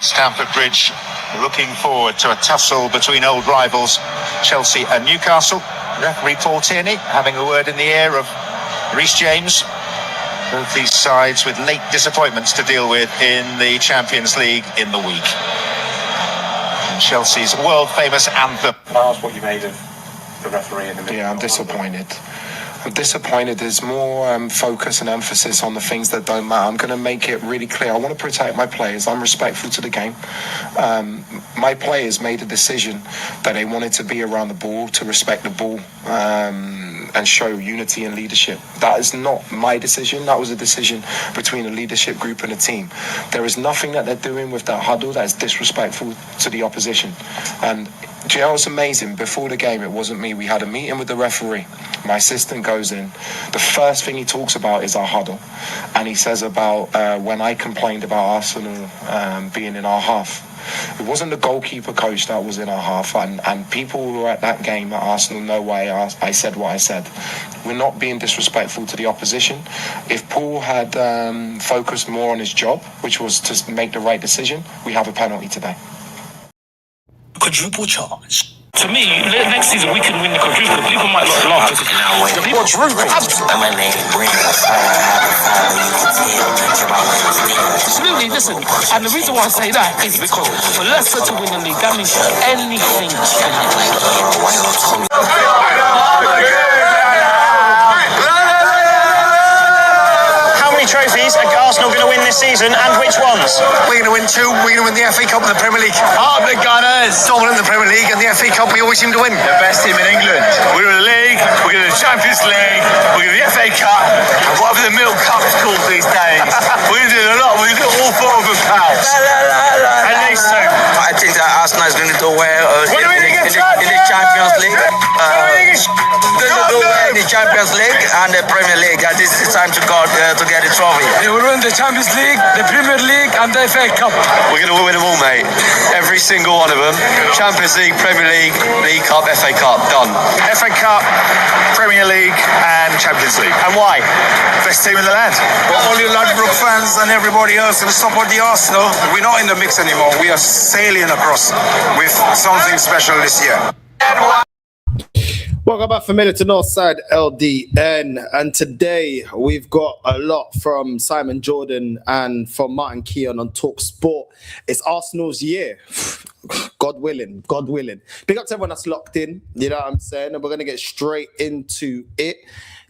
Stamford Bridge, looking forward to a tussle between old rivals Chelsea and Newcastle. Referee Paul Tierney having a word in the ear of Reece James. Both these sides with late disappointments to deal with in the Champions League in the week. And Chelsea's world-famous anthem. That's what you made of the referee in the middle. Yeah, I'm disappointed. There's more focus and emphasis on the things that don't matter. I'm going to make it really clear. I want to protect my players. I'm respectful to the game. My players made a decision that they wanted to be around the ball, to respect the ball, and show unity and leadership. That is not my decision. That was a decision between a leadership group and a team. There is nothing that they're doing with that huddle that is disrespectful to the opposition. And do you know what's amazing? Before the game, it wasn't me. We had a meeting with the referee. My assistant goes in. The first thing he talks about is our huddle. And he says about when I complained about Arsenal being in our half. It wasn't the goalkeeper coach that was in our half. And people who were at that game at Arsenal know why I said what I said. We're not being disrespectful to the opposition. If Paul had focused more on his job, which was to make the right decision, we have a penalty today. Quadruple charge. To me, next season we can win the quadruple. People might not laugh. The people quadruple. Absolutely, listen. And the reason why I say that is because for Leicester to win the league, that means anything can happen. Trophies are Arsenal going to win this season, and which ones? We're going to win two. We're going to win the FA Cup and the Premier League. The Gunners! Dominant in the Premier League, and the FA Cup we always seem to win. The best team in England. We're in the league, we're in the Champions League, we're in the FA Cup, and whatever the Milk Cup is called these days. We're going to do a lot. We're going to do all four of them, pals. At least two. I think that Arsenal is going to do well in the Champions League. In the Champions League and the Premier League. This is the time to go to get the trophy. They will win the Champions League, the Premier League, and the FA Cup. We're going to win them all, mate. Every single one of them. Champions League, Premier League, League Cup, FA Cup. Done. FA Cup, Premier League, and Champions League. And why? Best team in the land. All you Ladbroke fans and everybody else who support the Arsenal, we're not in the mix anymore. We are sailing across with something special this year. Welcome back, familiar to Northside LDN, and today we've got a lot from Simon Jordan and from Martin Keown on Talk Sport. It's Arsenal's year, God willing, God willing. Big up to everyone that's locked in, you know what I'm saying, and we're going to get straight into it,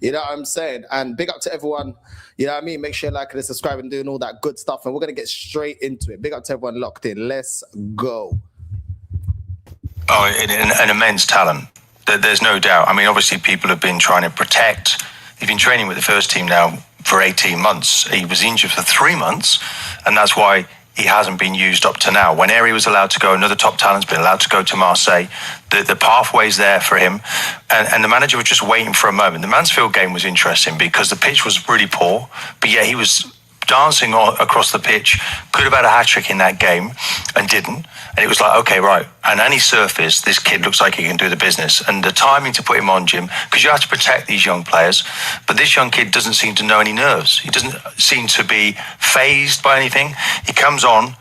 you know what I'm saying, and big up to everyone, you know what I mean, make sure you're liking and subscribing and doing all that good stuff, and we're going to get straight into it. Big up to everyone locked in, let's go. Oh, an immense talent. There's no doubt. I mean, obviously, people have been trying to protect. He's been training with the first team now for 18 months. He was injured for 3 months, and that's why he hasn't been used up to now. When Eri was allowed to go, another top talent's been allowed to go to Marseille. The pathway's there for him, and the manager was just waiting for a moment. The Mansfield game was interesting because the pitch was really poor, but yet he was dancing across the pitch, could have had a hat-trick in that game and didn't. And it was like, okay, right. And any surface, this kid looks like he can do the business. And the timing to put him on, Jim, because you have to protect these young players. But this young kid doesn't seem to know any nerves. He doesn't seem to be fazed by anything. He comes on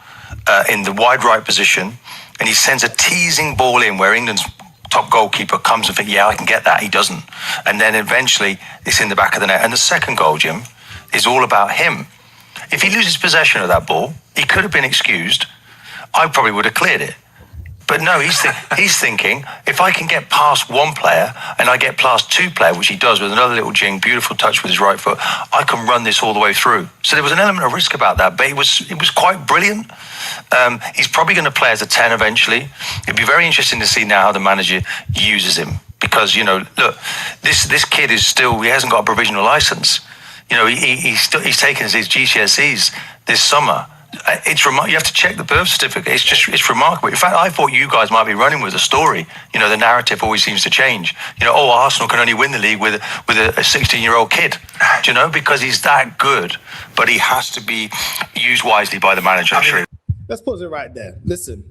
in the wide right position and he sends a teasing ball in where England's top goalkeeper comes and thinks, yeah, I can get that. He doesn't. And then eventually it's in the back of the net. And the second goal, Jim, is all about him. If he loses possession of that ball, he could have been excused. I probably would have cleared it. But no, he's thinking, if I can get past one player and I get past two players, which he does with another little jing, beautiful touch with his right foot, I can run this all the way through. So there was an element of risk about that, but it was quite brilliant. He's probably going to play as a 10 eventually. It'd be very interesting to see now how the manager uses him. Because, you know, look, this kid is still, he hasn't got a provisional license. You know, he's taken his GCSEs this summer. It's you have to check the birth certificate. It's remarkable. In fact, I thought you guys might be running with a story. You know, the narrative always seems to change. You know, oh, Arsenal can only win the league with a 16-year-old kid. Do you know? Because he's that good, but he has to be used wisely by the manager. I'm sure. Let's pause it right there. Listen,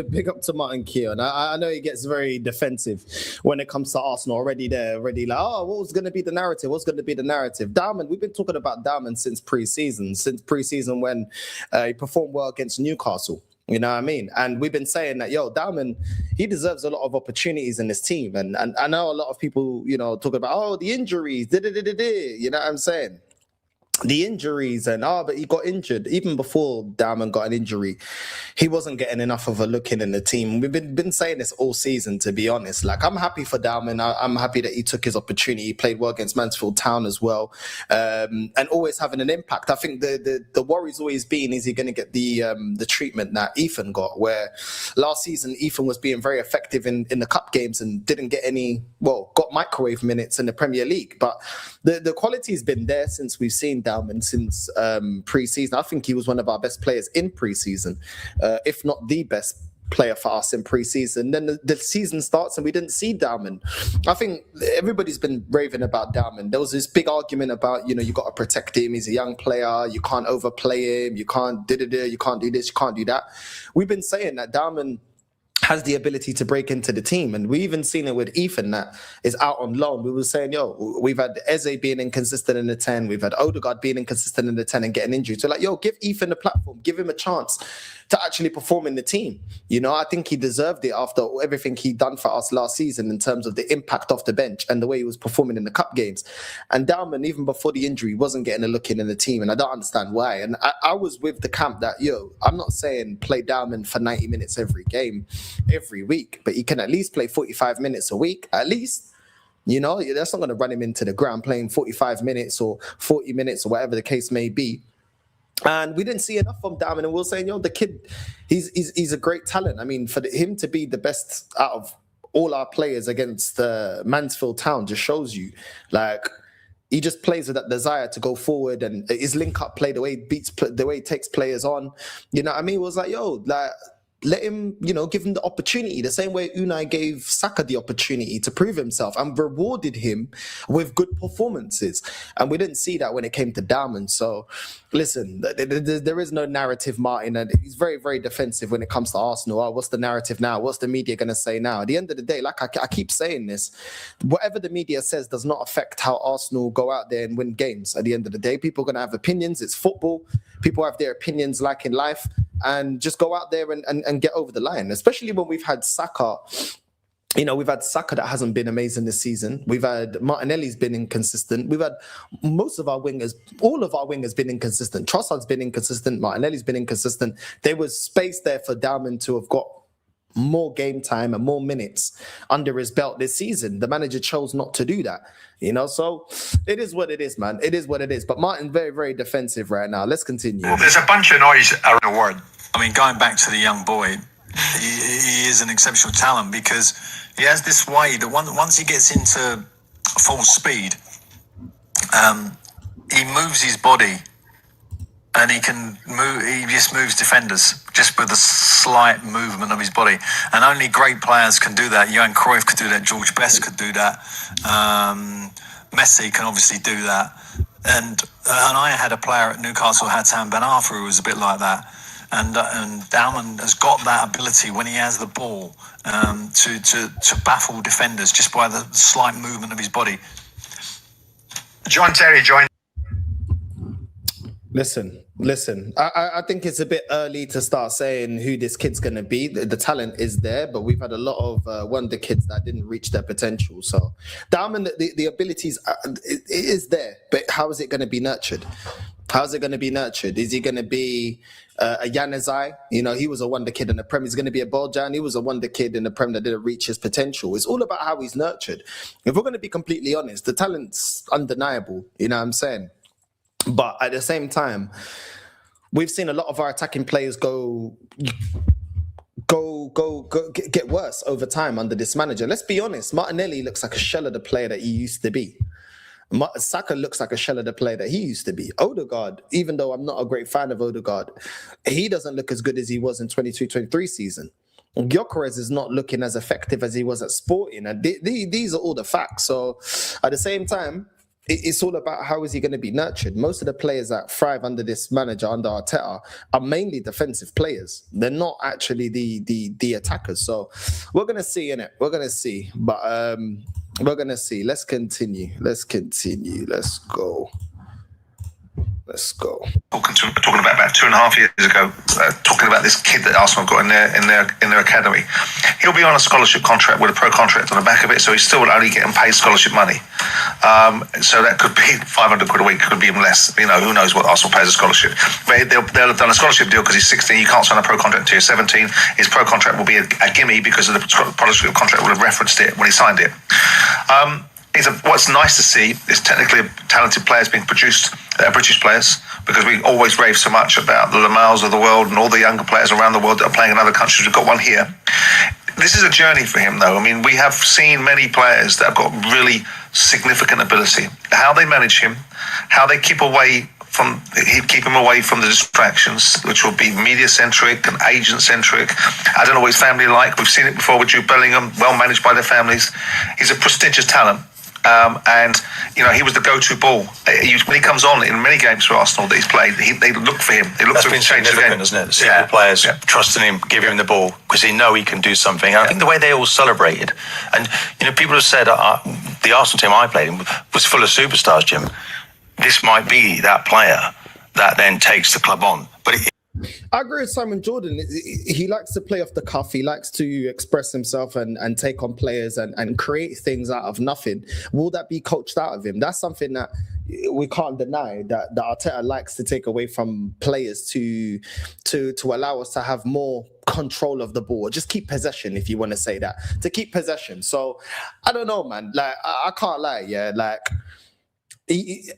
big up to Martin Keown. I know he gets very defensive when it comes to Arsenal. Already like, oh, what was going to be the narrative? What's going to be the narrative? Dowman, we've been talking about Dowman since pre-season when he performed well against Newcastle. You know what I mean? And we've been saying that, Dowman, he deserves a lot of opportunities in this team. And I know a lot of people, talk about, the injuries, you know what I'm saying? The injuries but he got injured. Even before Dowman got an injury, he wasn't getting enough of a look in the team. We've been saying this all season, to be honest. Like, I'm happy for Dowman. I'm happy that he took his opportunity. He played well against Mansfield Town as well, and always having an impact. I think the worry's always been, is he going to get the treatment that Ethan got, where last season Ethan was being very effective in the cup games and didn't get got microwave minutes in the Premier League. But the quality's been there since we've seen Dowman since pre-season. I think he was one of our best players in pre-season, if not the best player for us in pre-season. Then the season starts and we didn't see Dowman. I think everybody's been raving about Dowman. There was this big argument about, you got to protect him. He's a young player. You can't overplay him. You can't you can't do this. You can't do that. We've been saying that Dowman has the ability to break into the team. And we even seen it with Ethan that is out on loan. We were saying, we've had Eze being inconsistent in the 10. We've had Ødegaard being inconsistent in the 10 and getting injured. So give Ethan a platform. Give him a chance to actually perform in the team. I think he deserved it after everything he'd done for us last season in terms of the impact off the bench and the way he was performing in the cup games. And Dowman, even before the injury, wasn't getting a look in the team. And I don't understand why. And I was with the camp that, I'm not saying play Dowman for 90 minutes every game, every week, but he can at least play 45 minutes a week, at least. That's not going to run him into the ground playing 45 minutes or 40 minutes or whatever the case may be. And we didn't see enough from Dowman, and we were saying, the kid, he's a great talent. I mean, for him to be the best out of all our players against Mansfield Town just shows you, he just plays with that desire to go forward, and his link-up play, the way he takes players on, you know what I mean? It was let him, give him the opportunity, the same way Unai gave Saka the opportunity to prove himself and rewarded him with good performances. And we didn't see that when it came to Dowman. So, listen, there is no narrative, Martin, and he's very, very defensive when it comes to Arsenal. Oh, what's the narrative now? What's the media going to say now? At the end of the day, I keep saying this, whatever the media says does not affect how Arsenal go out there and win games. At the end of the day, people are going to have opinions. It's football. People have their opinions like in life, and just go out there and get over the line, especially when we've had Saka. We've had Saka that hasn't been amazing this season. We've had Martinelli's been inconsistent. We've had most of our wingers, all of our wingers been inconsistent. Trossard's been inconsistent. Martinelli's been inconsistent. There was space there for Dowman to have got more game time and more minutes under his belt this season. The manager chose not to do that, so it is what it is, man. It is what it is. But Martin, very, very defensive right now. Let's continue. Well, there's a bunch of noise around the word. I mean, going back to the young boy, he is an exceptional talent because he has this way that once he gets into full speed, he moves his body. And he can move. He just moves defenders just with a slight movement of his body. And only great players can do that. Johan Cruyff could do that. George Best could do that. Messi can obviously do that. And I had a player at Newcastle, Hatem Ben Arfa, who was a bit like that. And Dowman has got that ability when he has the ball to baffle defenders just by the slight movement of his body. John Terry joined. Listen. I think it's a bit early to start saying who this kid's going to be. The talent is there, but we've had a lot of wonder kids that didn't reach their potential. So Dowman, the abilities, it is there, but how is it going to be nurtured? How's it going to be nurtured? Is he going to be a Januzaj? He was a wonder kid in the Prem. He's going to be a Bojan. He was a wonder kid in the Prem that didn't reach his potential. It's all about how he's nurtured. If we're going to be completely honest, the talent's undeniable. You know what I'm saying? But at the same time, we've seen a lot of our attacking players get worse over time under this manager. Let's be honest. Martinelli looks like a shell of the player that he used to be. Saka looks like a shell of the player that he used to be. Ødegaard, even though I'm not a great fan of Ødegaard, he doesn't look as good as he was in 22-23 season. Gyökeres is not looking as effective as he was at Sporting. And these are all the facts. So at the same time, it's all about how is he going to be nurtured. Most of the players that thrive under this manager, under Arteta, are mainly defensive players. They're not actually the attackers. So we're going to see, innit? We're going to see. But we're going to see. Let's continue. Let's go. Talking about 2.5 years ago, talking about this kid that Arsenal got in their academy. He'll be on a scholarship contract with a pro contract on the back of it, so he's still only getting paid scholarship money. So that could be 500 quid a week, could be even less. You know, who knows what Arsenal pays a scholarship. But they'll have done a scholarship deal because he's 16. You can't sign a pro contract until you're 17. His pro contract will be a gimme because of the scholarship contract will have referenced it when he signed it. What's nice to see is technically talented players being produced, British players, because we always rave so much about the Lamals of the world and all the younger players around the world that are playing in other countries. We've got one here. This is a journey for him, though. I mean, we have seen many players that have got really significant ability. How they manage him, how they keep him away from the distractions, which will be media-centric and agent-centric. I don't know what his family like. We've seen it before with Jude Bellingham, well managed by their families. He's a prestigious talent. And you know, he was the go-to ball. When he comes on in many games for Arsenal that he's played, they look for him. They look That's for him been to change the game, significant, isn't it? Single players trusting him, giving him the ball because they know he can do something. And I think the way they all celebrated, and you know, people have said the Arsenal team I played in was full of superstars, Jim. This might be that player that then takes the club on, but I agree with Simon Jordan. He likes to play off the cuff. He likes to express himself and take on players and create things out of nothing. Will that be coached out of him? That's something that we can't deny, that Arteta likes to take away from players to allow us to have more control of the ball. Just keep possession, if you want to say that. To keep possession. So, I don't know, man. Like, I can't lie, like...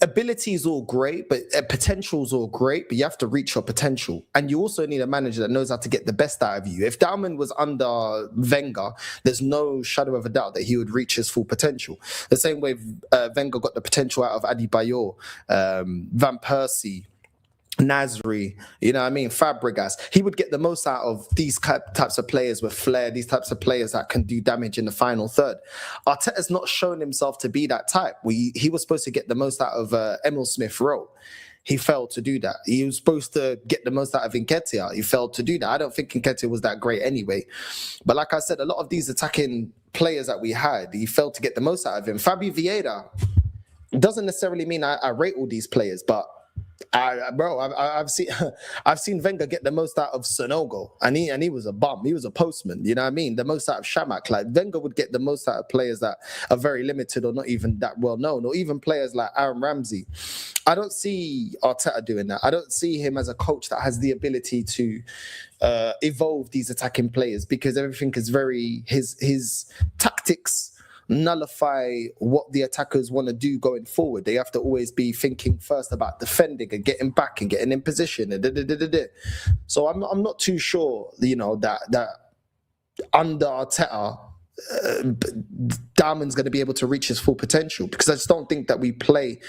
Ability is all great, but potential is all great, but you have to reach your potential. And you also need a manager that knows how to get the best out of you. If Dowman was under Wenger, there's no shadow of a doubt that he would reach his full potential. The same way Wenger got the potential out of Adebayor, Van Persie, Nasri, you know what I mean, Fabregas. He would get the most out of these types of players with flair, these types of players that can do damage in the final third. Arteta's not shown himself to be that type. He was supposed to get the most out of Emil Smith-Rowe. He failed to do that. He was supposed to get the most out of Nketiah. He failed to do that. I don't think Nketiah was that great anyway. But like I said, a lot of these attacking players that we had, he failed to get the most out of him. Fabio Vieira doesn't necessarily mean I rate all these players, but I've seen Wenger get the most out of Sonogo, and he was a bum. He was a postman. You know what I mean? The most out of Shamak. Like, Wenger would get the most out of players that are very limited or not even that well known, or even players like Aaron Ramsey. I don't see Arteta doing that. I don't see him as a coach that has the ability to evolve these attacking players, because everything is very his tactics nullify what the attackers want to do going forward. They have to always be thinking first about defending and getting back and getting in position. So I'm not too sure, you know, that under Arteta, Dowman's going to be able to reach his full potential, because I just don't think that we play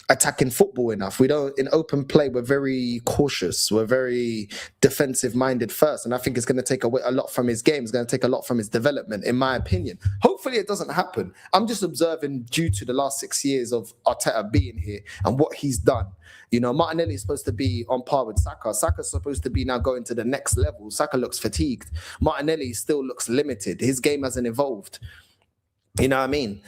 attacking football enough. We don't, in open play, we're very cautious. We're very defensive minded first. And I think it's going to take away a lot from his game. It's going to take a lot from his development, in my opinion. Hopefully it doesn't happen. I'm just observing, due to the last 6 years of Arteta being here and what he's done. You know, Martinelli is supposed to be on par with Saka. Saka's supposed to be now going to the next level. Saka looks fatigued. Martinelli still looks limited. His game hasn't evolved. You know what I mean?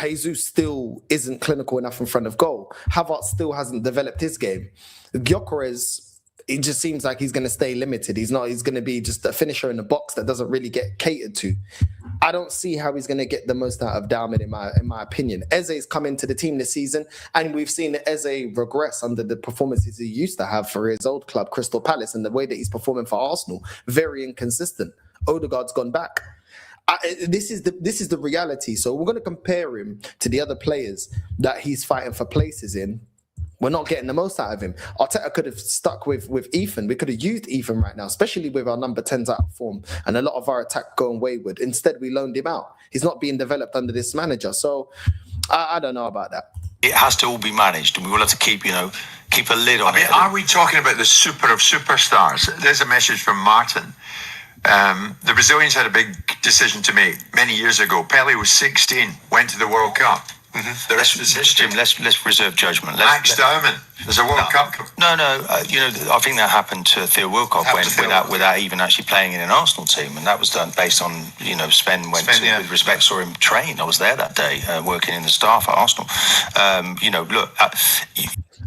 Jesus still isn't clinical enough in front of goal. Havertz still hasn't developed his game. Gyökeres, it just seems like he's going to stay limited. He's going to be just a finisher in the box that doesn't really get catered to. I don't see how he's going to get the most out of Dowman, in my opinion. Eze's come into the team this season, and we've seen Eze regress under the performances he used to have for his old club, Crystal Palace, and the way that he's performing for Arsenal. Very inconsistent. Ødegaard's gone back. This is the reality. So we're going to compare him to the other players that he's fighting for places in. We're not getting the most out of him. Arteta could have stuck with Ethan. We could have used Ethan right now, especially with our number 10s out of form and a lot of our attack going wayward. Instead, we loaned him out. He's not being developed under this manager. So I don't know about that. It has to all be managed, and we will have to keep a lid on it. Are we talking about the super of superstars? There's a message from Martin. The Brazilians had a big decision to make many years ago. Pelé was 16, went to the World Cup. The rest is history. Jim, let's reserve judgment. Max Dowman. There's a World Cup. No. I think that happened to Theo Wilcock without even actually playing in an Arsenal team, and that was done based on Sven went with respect, saw him train. I was there that day, working in the staff at Arsenal. Look.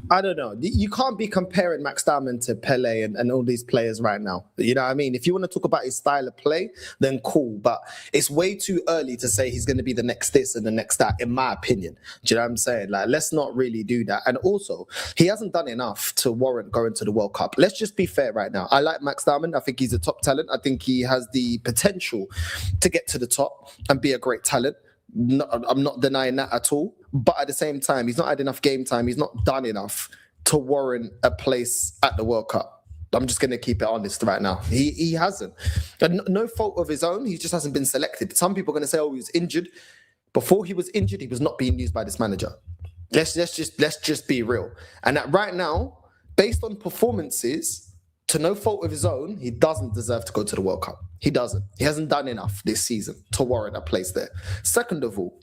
I don't know. You can't be comparing Max Dowman to Pele and all these players right now. You know what I mean? If you want to talk about his style of play, then cool. But it's way too early to say he's going to be the next this and the next that, in my opinion. Do you know what I'm saying? Like, let's not really do that. And also, he hasn't done enough to warrant going to the World Cup. Let's just be fair right now. I like Max Dowman. I think he's a top talent. I think he has the potential to get to the top and be a great talent. I'm not denying that at all. But at the same time, he's not had enough game time. He's not done enough to warrant a place at the World Cup. I'm just going to keep it honest right now. He hasn't. And no fault of his own. He just hasn't been selected. Some people are going to say, oh, he was injured. Before he was injured, he was not being used by this manager. Let's just be real. And that right now, based on performances, to no fault of his own, he doesn't deserve to go to the World Cup. He doesn't. He hasn't done enough this season to warrant a place there. Second of all,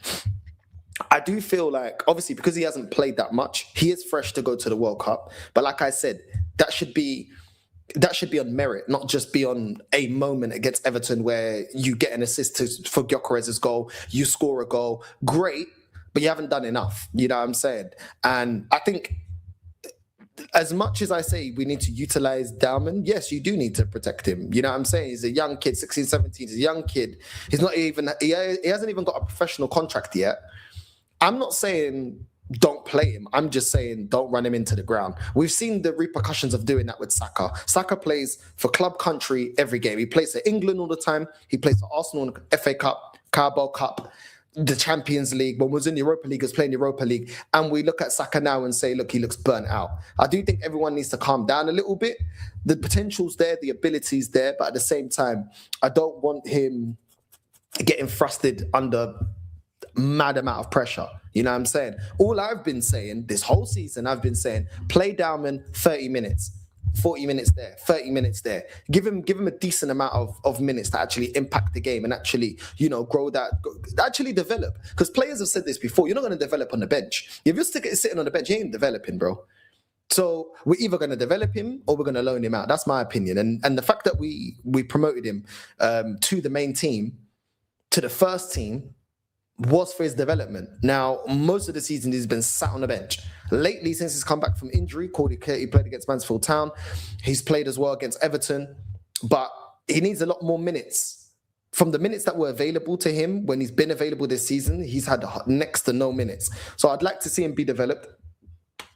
I do feel like, obviously, because he hasn't played that much, he is fresh to go to the World Cup. But like I said, that should be on merit, not just be on a moment against Everton where you get an assist for Gyökeres's goal, you score a goal. Great, but you haven't done enough. You know what I'm saying? And I think, as much as I say we need to utilize Dowman, yes, you do need to protect him. You know what I'm saying? He's a young kid, 16, 17. He's a young kid. He hasn't even got a professional contract yet. I'm not saying don't play him. I'm just saying don't run him into the ground. We've seen the repercussions of doing that with Saka. Saka plays for club country every game. He plays for England all the time. He plays for Arsenal in the FA Cup, Carabao Cup, the Champions League. When we was in the Europa League, he was playing Europa League. And we look at Saka now and say, look, he looks burnt out. I do think everyone needs to calm down a little bit. The potential's there, the ability's there, but at the same time, I don't want him getting thrusted under mad amount of pressure. You know what I'm saying? All I've been saying this whole season, I've been saying, play Dowman 30 minutes. 40 minutes there, 30 minutes there. Give him a decent amount of minutes to actually impact the game and actually, grow that, actually develop. Because players have said this before, you're not going to develop on the bench. If you're sitting on the bench, you ain't developing, bro. So we're either going to develop him or we're going to loan him out. That's my opinion. And the fact that we promoted him to the main team, to the first team, was for his development. Now, most of the season he's been sat on the bench. Lately, since he's come back from injury, he played against Mansfield Town. He's played as well against Everton, but he needs a lot more minutes. From the minutes that were available to him when he's been available this season, he's had next to no minutes. So I'd like to see him be developed,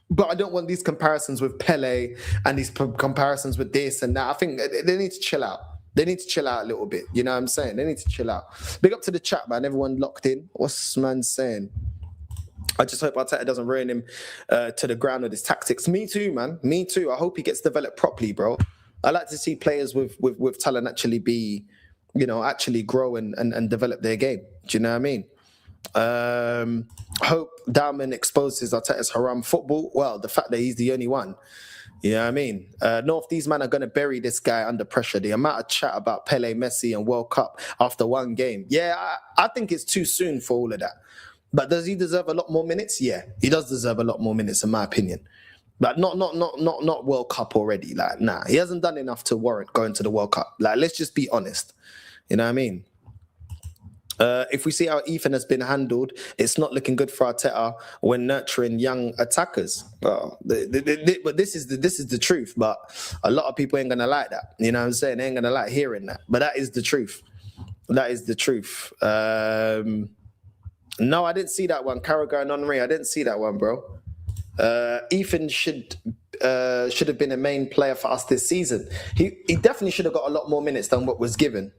but I don't want these comparisons with Pele and these comparisons with this and that. I think they need to chill out. They need to chill out a little bit. You know what I'm saying? They need to chill out. Big up to the chat, man. Everyone locked in. What's this man saying? I just hope Arteta doesn't ruin him to the ground with his tactics. Me too, man. Me too. I hope he gets developed properly, bro. I like to see players with talent actually be, actually grow and develop their game. Do you know what I mean? Hope Dowman exposes Arteta's haram football. Well, the fact that he's the only one. You know what I mean? North, these men are going to bury this guy under pressure. The amount of chat about Pele, Messi and World Cup after one game. Yeah, I think it's too soon for all of that. But does he deserve a lot more minutes? Yeah, he does deserve a lot more minutes in my opinion. But not World Cup already. Like, nah, he hasn't done enough to warrant going to the World Cup. Like, let's just be honest. You know what I mean? If we see how Ethan has been handled, it's not looking good for Arteta when nurturing young attackers. Well, but this is the truth. But a lot of people ain't gonna like that. You know what I'm saying? They ain't gonna like hearing that. But that is the truth. That is the truth. No, I didn't see that one. Carragher and Henry, I didn't see that one, bro. Ethan should have been a main player for us this season. He definitely should have got a lot more minutes than what was given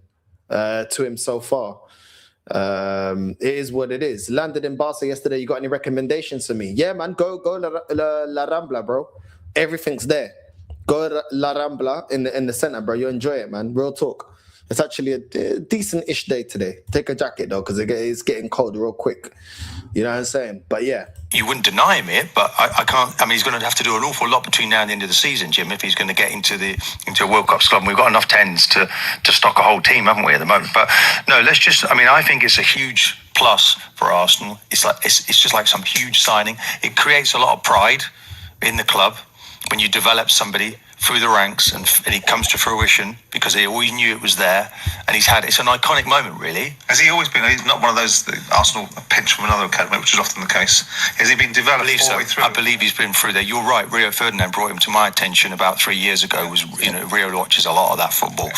to him so far. It is what it is. Landed in Barca yesterday. You got any recommendations for me? Yeah, man, go La Rambla, bro. Everything's there. Go La Rambla in the center, bro. You enjoy it, man. Real talk. It's actually a decent-ish day today. Take a jacket though, because it's getting cold real quick. You know what I'm saying? But yeah. You wouldn't deny him it, but I can't. I mean, he's going to have to do an awful lot between now and the end of the season, Jim, if he's going to get into a World Cup squad. And we've got enough tens to stock a whole team, haven't we, at the moment? But no, let's just. I mean, I think it's a huge plus for Arsenal. It's just like some huge signing. It creates a lot of pride in the club when you develop somebody through the ranks and he comes to fruition because they always knew it was there, and it's an iconic moment, really. Has he always been? He's not one of those that Arsenal pinch from another academy, which is often the case. Has he been developed all the way through? I believe he's been through there. You're right. Rio Ferdinand brought him to my attention about 3 years ago. Rio watches a lot of that football,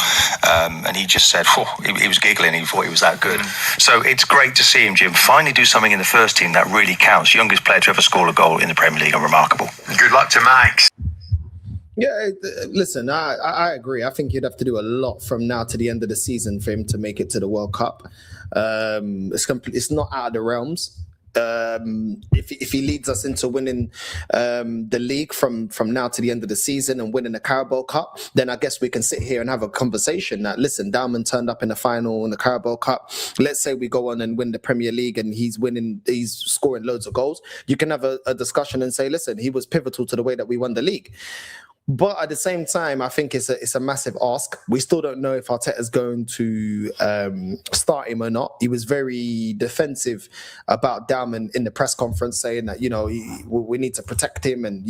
and he just said, he was giggling. He thought he was that good. So it's great to see him, Jim, finally do something in the first team that really counts. Youngest player to ever score a goal in the Premier League, and remarkable. Good luck to Max. Yeah, listen, I agree. I think you'd have to do a lot from now to the end of the season for him to make it to the World Cup. It's not out of the realms. If he leads us into winning the league from now to the end of the season and winning the Carabao Cup, then I guess we can sit here and have a conversation that, listen, Dowman turned up in the final in the Carabao Cup. Let's say we go on and win the Premier League and he's scoring loads of goals. You can have a discussion and say, listen, he was pivotal to the way that we won the league. But at the same time, I think it's a massive ask. We still don't know if Arteta's going to start him or not. He was very defensive about Dowman in the press conference, saying that, we need to protect him and,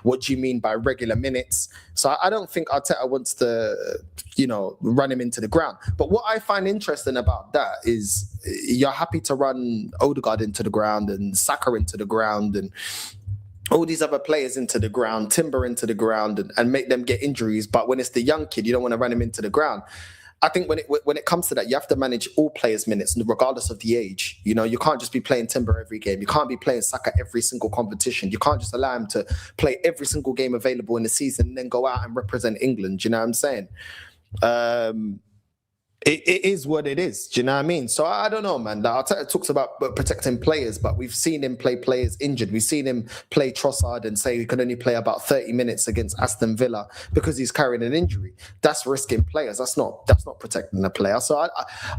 what do you mean by regular minutes? So I don't think Arteta wants to, run him into the ground. But what I find interesting about that is you're happy to run Ødegaard into the ground and Saka into the ground and all these other players into the ground, Timber into the ground and make them get injuries. But when it's the young kid, you don't want to run him into the ground. I think when it comes to that, you have to manage all players' minutes, regardless of the age. You can't just be playing Timber every game. You can't be playing Saka every single competition. You can't just allow him to play every single game available in the season and then go out and represent England. Do you know what I'm saying? It is what it is. Do you know what I mean? So I don't know, man. Arteta talks about protecting players, but we've seen him play players injured. We've seen him play Trossard and say he could only play about 30 minutes against Aston Villa because he's carrying an injury. That's risking players. That's not protecting the player. So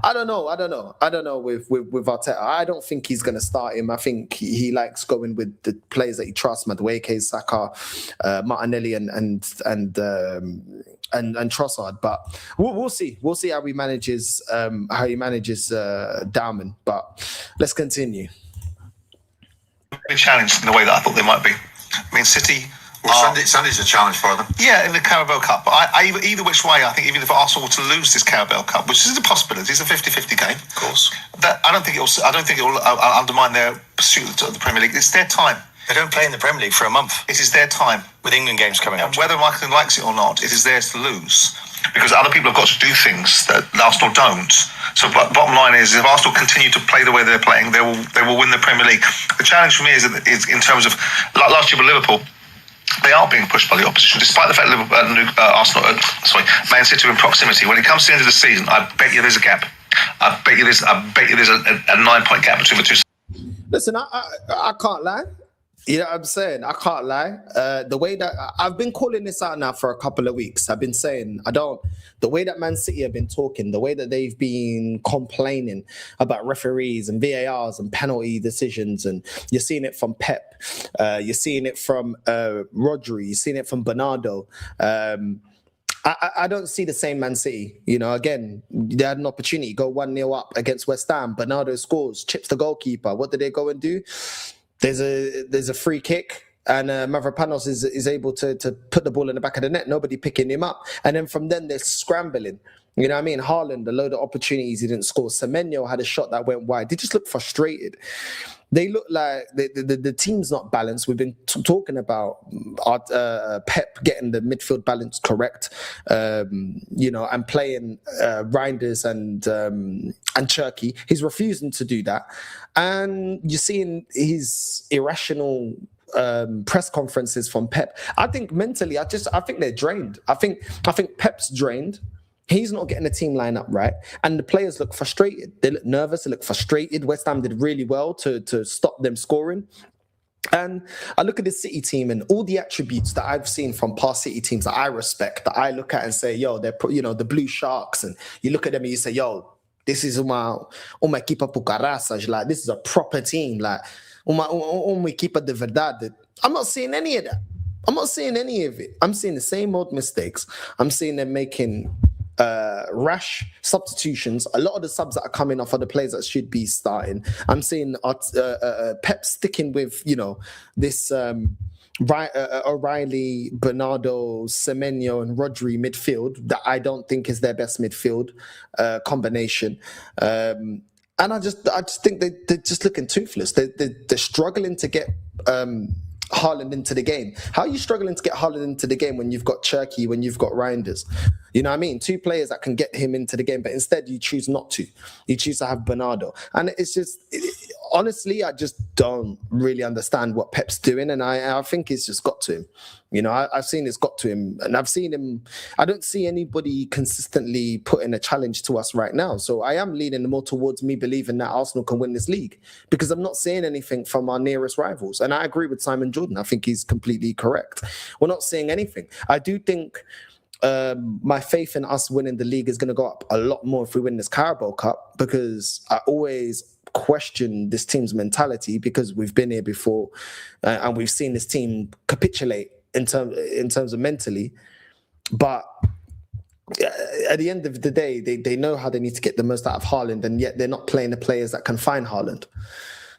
I don't know. I don't know with Arteta. I don't think he's going to start him. I think he likes going with the players that he trusts, Madueke, Saka, Martinelli, and Trossard. But we'll see. We'll see how he manages Dowman. But let's continue. Been challenged in the way that I thought they might be. I mean, City. Well, Sunday's a challenge for them. Yeah, in the Carabao Cup. Either which way, I think even if Arsenal were to lose this Carabao Cup, which is a possibility, it's a 50-50 game, of course. I don't think it will undermine their pursuit of the Premier League. It's their time. They don't play in the Premier League for a month. It is their time. With England games coming up. And whether Michael likes it or not, it is theirs to lose. Because other people have got to do things that Arsenal don't. So bottom line is, if Arsenal continue to play the way they're playing, they will win the Premier League. The challenge for me is in terms of, like last year with Liverpool, they are being pushed by the opposition, despite the fact that Man City are in proximity. When it comes to the end of the season, I bet you there's a gap. I bet you there's a 9-point gap between the two. Listen, I can't lie. You know what I'm saying? I can't lie. The way that I've been calling this out now for a couple of weeks, I've been saying the way that Man City have been talking, the way that they've been complaining about referees and VARs and penalty decisions, and you're seeing it from Pep, you're seeing it from Rodri, you're seeing it from Bernardo. I don't see the same Man City. Again, they had an opportunity, go 1-0 up against West Ham. Bernardo scores, chips the goalkeeper. What did they go and do? There's a free kick and Mavropanos is able to put the ball in the back of the net. Nobody picking him up. And then from then they're scrambling. You know what I mean? Haaland, a load of opportunities he didn't score. Semenyo had a shot that went wide. They just look frustrated. They look like the team's not balanced. We've been talking about Pep getting the midfield balance correct, and playing Reinders and Cherky. He's refusing to do that, and you're seeing his irrational press conferences from Pep. I think mentally, I think they're drained. I think Pep's drained. He's not getting the team line up right. And the players look frustrated. They look nervous. They look frustrated. West Ham did really well to stop them scoring. And I look at the City team and all the attributes that I've seen from past City teams that I respect, that I look at and say, yo, they're, the Blue Sharks. And you look at them and you say, yo, this is uma equipa pucarasas. Like, this is a proper team. Like, uma equipa de verdade. I'm not seeing any of that. I'm not seeing any of it. I'm seeing the same old mistakes. I'm seeing them making rash substitutions. A lot of the subs that are coming off are the players that should be starting. I'm seeing Pep sticking with, this O'Reilly, Bernardo, Semenyo, and Rodri midfield that I don't think is their best midfield combination. And I just think they're just looking toothless. They're struggling to get Haaland into the game. How are you struggling to get Haaland into the game when you've got Cherky, when you've got Reinders? You know what I mean? Two players that can get him into the game, but instead you choose not to. You choose to have Bernardo. And it's just, honestly, I just don't really understand what Pep's doing. And I think it's just got to him. I've seen it's got to him. And I've seen him, I don't see anybody consistently putting a challenge to us right now. So I am leaning more towards me believing that Arsenal can win this league, because I'm not seeing anything from our nearest rivals. And I agree with Simon Jordan. I think he's completely correct. We're not seeing anything. I do think my faith in us winning the league is going to go up a lot more if we win this Carabao Cup, because I always question this team's mentality, because we've been here before and we've seen this team capitulate in terms of mentally. But at the end of the day, they know how they need to get the most out of Haaland, and yet they're not playing the players that can find Haaland.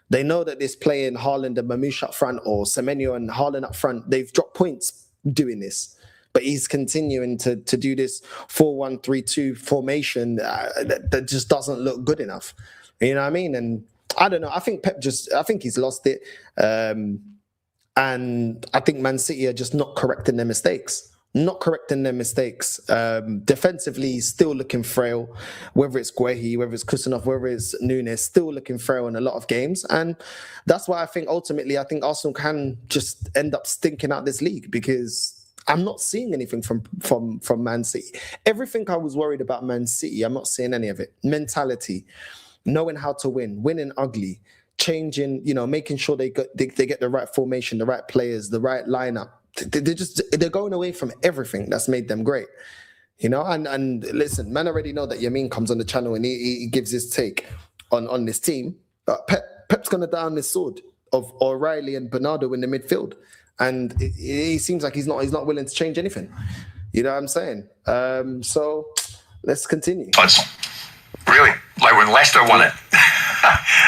They know that this playing Haaland and Mamouche up front, or Semenyo and Haaland up front, they've dropped points doing this. But he's continuing to do this 4-1-3-2 formation that just doesn't look good enough. You know what I mean? And I don't know. I think he's lost it. And I think Man City are just not correcting their mistakes. Defensively, still looking frail, whether it's Guehi, whether it's Kusanov, whether it's Nunes, still looking frail in a lot of games. And that's why I think ultimately, Arsenal can just end up stinking out this league, because I'm not seeing anything from Man City. Everything I was worried about Man City, I'm not seeing any of it. Mentality, knowing how to win, winning ugly, changing, making sure they get the right formation, the right players, the right lineup. They're going away from everything that's made them great, And listen, man, already know that Yamin comes on the channel and he gives his take on this team. But Pep's gonna down this sword of O'Reilly and Bernardo in the midfield, and he seems like he's not willing to change anything. You know what I'm saying? So let's continue. Really? Like when Leicester won it?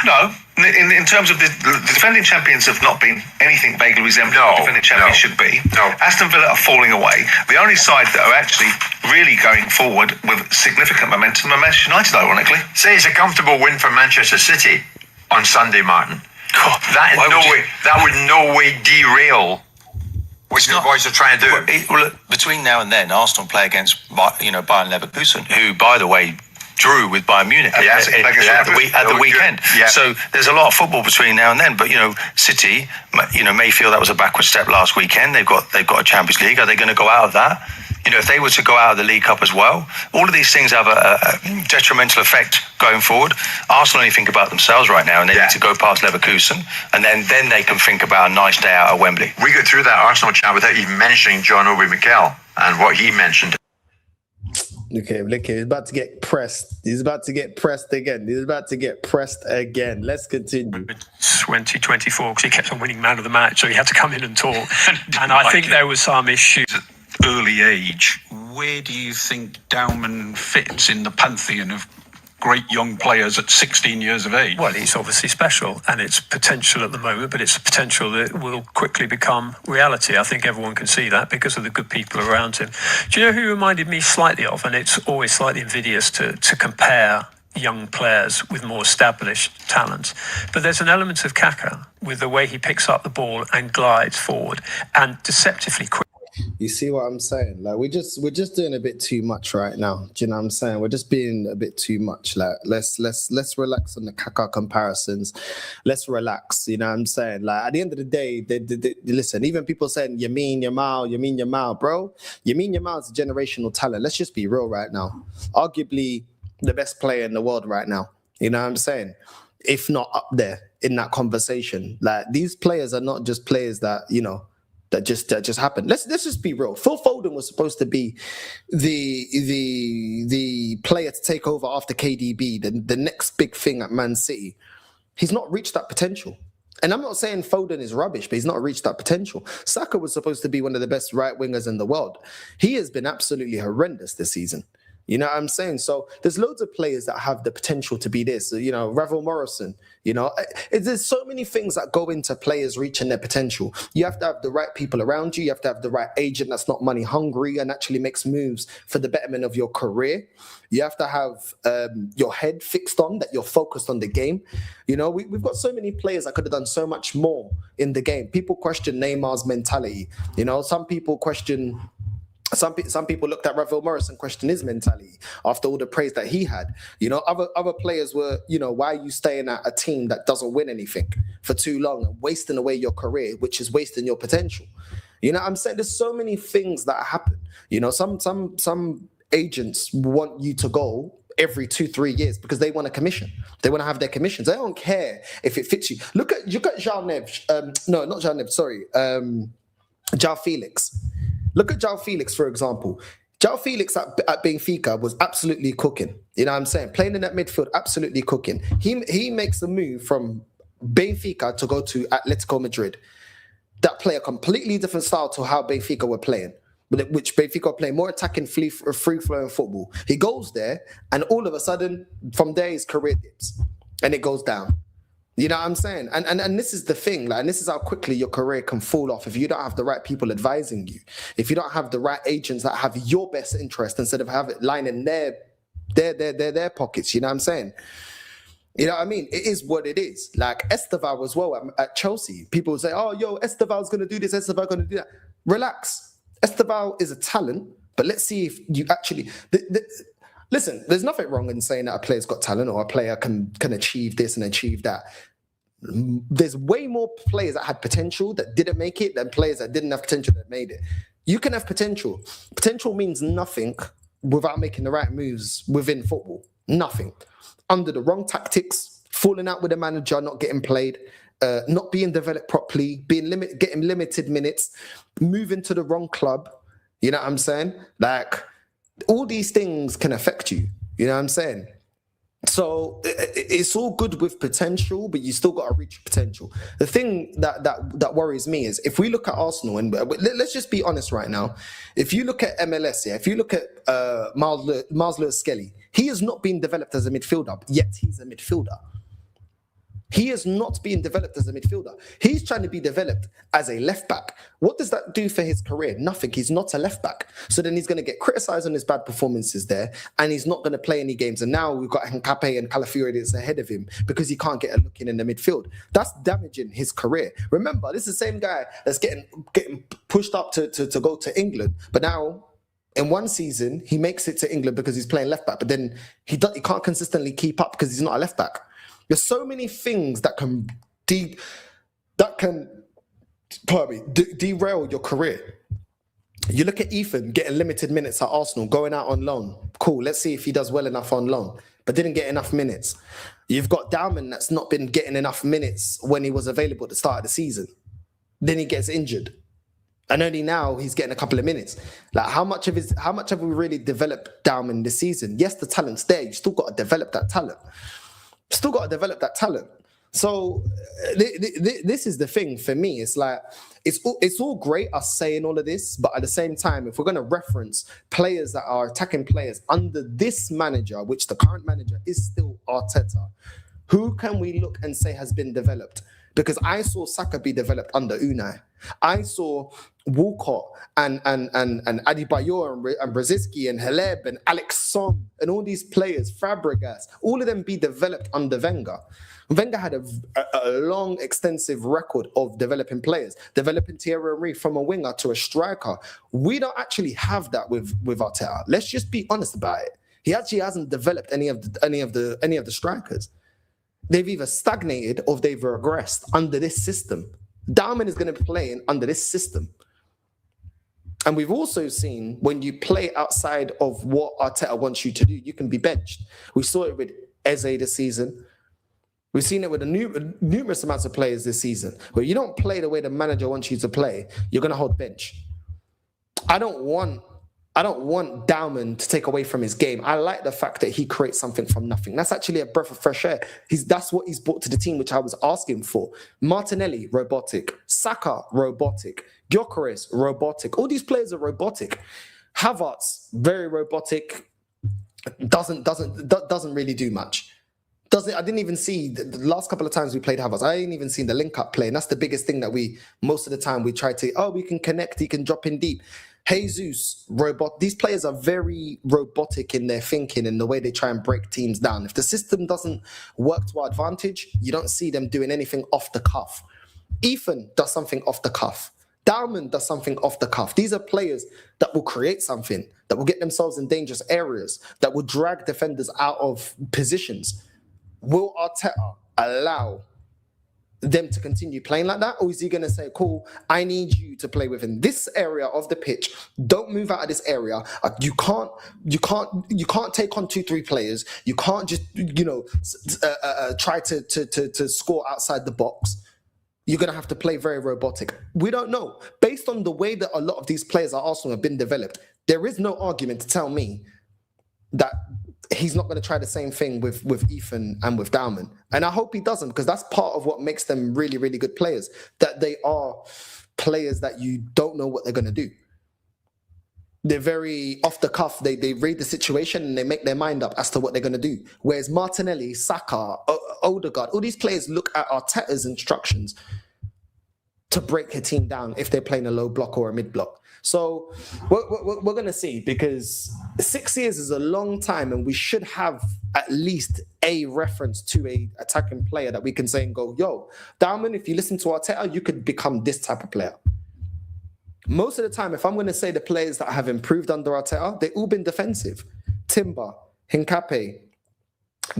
No. In terms of the defending champions have not been anything vaguely resembling what defending champions should be. No. Aston Villa are falling away. The only side that are actually really going forward with significant momentum are Manchester United, ironically. Say it's a comfortable win for Manchester City on Sunday, Martin. That would no way derail what your boys are trying to do. Between now and then, Arsenal play against Bayern Leverkusen, who, by the way, drew with Bayern Munich at the weekend. Yeah. So there's a lot of football between now and then. But City, may feel that was a backward step last weekend. They've got a Champions League. Are they going to go out of that? If they were to go out of the League Cup as well, all of these things have a detrimental effect going forward. Arsenal only think about themselves right now, and they need to go past Leverkusen, and then they can think about a nice day out at Wembley. We got through that Arsenal chat without even mentioning John Obi Mikel and what he mentioned. Okay, he's about to get pressed. He's about to get pressed again. Let's continue. 2024, because he kept on winning man of the match, so he had to come in and talk. And I think there was some issues at early age. Where do you think Dowman fits in the pantheon of great young players at 16 years of age? Well, he's obviously special, and it's potential at the moment, but it's a potential that will quickly become reality. I think everyone can see that because of the good people around him. Do you know who he reminded me slightly of? And it's always slightly invidious to compare young players with more established talents. But there's an element of Saka with the way he picks up the ball and glides forward and deceptively quick. You see what I'm saying? Like we're just doing a bit too much right now. Do you know what I'm saying? We're just being a bit too much. Like let's relax on the Kaka comparisons. Let's relax. You know what I'm saying? Like at the end of the day, listen. Even people saying Yamin Yamal, bro. Yamin Yamal is a generational talent. Let's just be real right now. Arguably the best player in the world right now. You know what I'm saying? If not up there in that conversation. Like these players are not just players that that just happened. Let's just be real. Phil Foden was supposed to be the player to take over after KDB, the next big thing at Man City. He's not reached that potential. And I'm not saying Foden is rubbish, but he's not reached that potential. Saka was supposed to be one of the best right wingers in the world. He has been absolutely horrendous this season. You know what I'm saying? So there's loads of players that have the potential to be this. You know, Ravel Morrison. You know, there's so many things that go into players reaching their potential. You have to have the right people around you. You have to have the right agent that's not money hungry and actually makes moves for the betterment of your career. You have to have your head fixed on that you're focused on the game. You know, we've got so many players that could have done so much more in the game. People question Neymar's mentality. You know, some people question. Some people looked at Ravel Morris and questioned his mentality after all the praise that he had. You know, other players were, you know, why are you staying at a team that doesn't win anything for too long and wasting away your career, which is wasting your potential? You know what I'm saying? There's so many things that happen. You know, some agents want you to go every 2-3 years because they want a commission. They want to have their commissions. They don't care if it fits you. Look at João Neves. No, not João Neves. Sorry. João Felix. Look at João Felix, for example. João Felix at Benfica was absolutely cooking. You know what I'm saying? Playing in that midfield, absolutely cooking. He makes a move from Benfica to go to Atletico Madrid. That play a completely different style to how Benfica were playing, which Benfica were playing more attacking, free-flowing football. He goes there, and all of a sudden, from there, his career dips, and it goes down. You know what I'm saying? And this is the thing, like, and this is how quickly your career can fall off if you don't have the right people advising you, if you don't have the right agents that have your best interest instead of have it lining their pockets. You know what I'm saying? You know what I mean? It is what it is. Like Esteval as well at Chelsea. People say, oh, yo, Esteval's going to do this, Esteval's going to do that. Relax. Esteval is a talent, but let's see if you actually... Listen, there's nothing wrong in saying that a player's got talent or a player can achieve this and achieve that. There's way more players that had potential that didn't make it than players that didn't have potential that made it. You can have potential. Potential means nothing without making the right moves within football. Nothing. Under the wrong tactics, falling out with a manager, not getting played, not being developed properly, getting limited minutes, moving to the wrong club. You know what I'm saying? Like, all these things can affect you. You know what I'm saying? So it's all good with potential, but you still got to reach potential. The thing that worries me is if we look at Arsenal, and let's just be honest right now. If you look at MLS, if you look at Miles Lewis-Skelly, he has not been developed as a midfielder, yet he's a midfielder. He is not being developed as a midfielder. He's trying to be developed as a left back. What does that do for his career? Nothing. He's not a left back. So then he's going to get criticised on his bad performances there, and he's not going to play any games. And now we've got Nkape and Calafiori ahead of him because he can't get a look in the midfield. That's damaging his career. Remember, this is the same guy that's getting pushed up to go to England, but now in one season he makes it to England because he's playing left back, but then he can't consistently keep up because he's not a left back. There's so many things that can derail your career. You look at Ethan getting limited minutes at Arsenal, going out on loan. Cool, let's see if he does well enough on loan, but didn't get enough minutes. You've got Dowman that's not been getting enough minutes when he was available at the start of the season. Then he gets injured, and only now he's getting a couple of minutes. Like, how much have we really developed Dowman this season? Yes, the talent's there. You still got to develop that talent. So this is the thing for me. It's like it's all great us saying all of this, but at the same time, if we're going to reference players that are attacking players under this manager, which the current manager is still Arteta, who can we look and say has been developed? Because I saw Saka be developed under Unai. I saw Walcott and Adebayor and Brzezinski and Haleb and Alex Song and all these players, Fabregas, all of them be developed under Wenger. Wenger had a long, extensive record of developing players, developing Thierry Henry from a winger to a striker. We don't actually have that with Arteta. Let's just be honest about it. He actually hasn't developed any of the strikers. They've either stagnated or they've regressed under this system. Dowman is going to be playing under this system. And we've also seen when you play outside of what Arteta wants you to do, you can be benched. We saw it with Eze this season. We've seen it with numerous amounts of players this season. Where you don't play the way the manager wants you to play, you're going to hold bench. I don't want Dowman to take away from his game. I like the fact that he creates something from nothing. That's actually a breath of fresh air. That's what he's brought to the team, which I was asking for. Martinelli, robotic. Saka, robotic. Gyökeres, robotic. All these players are robotic. Havertz, very robotic. doesn't really do much. I didn't even see the last couple of times we played Havertz. I ain't even seen the link-up play, and that's the biggest thing that most of the time we try to. We can connect. He can drop in deep. Jesus, These players are very robotic in their thinking and the way they try and break teams down. If the system doesn't work to our advantage, you don't see them doing anything off the cuff. Ethan does something off the cuff. Dowman does something off the cuff. These are players that will create something, that will get themselves in dangerous areas, that will drag defenders out of positions. Will Arteta allow them to continue playing like that, or is he going to say, cool, I need you to play within this area of the pitch, don't move out of this area, you can't take on 2-3 players, you can't just try to score outside the box, you're going to have to play very robotic. We don't know. Based on the way that a lot of these players at Arsenal have been developed, there is no argument to tell me that he's not going to try the same thing with Ethan and with Dowman. And I hope he doesn't, because that's part of what makes them really, really good players, that they are players that you don't know what they're going to do. They're very off the cuff. They read the situation and they make their mind up as to what they're going to do. Whereas Martinelli, Saka, Ødegaard, all these players look at Arteta's instructions to break a team down if they're playing a low block or a mid block. So we're going to see, because 6 years is a long time and we should have at least a reference to a attacking player that we can say and go, yo, Dowman, if you listen to Arteta, you could become this type of player. Most of the time, if I'm going to say the players that have improved under Arteta, they've all been defensive. Timber, Hincapié,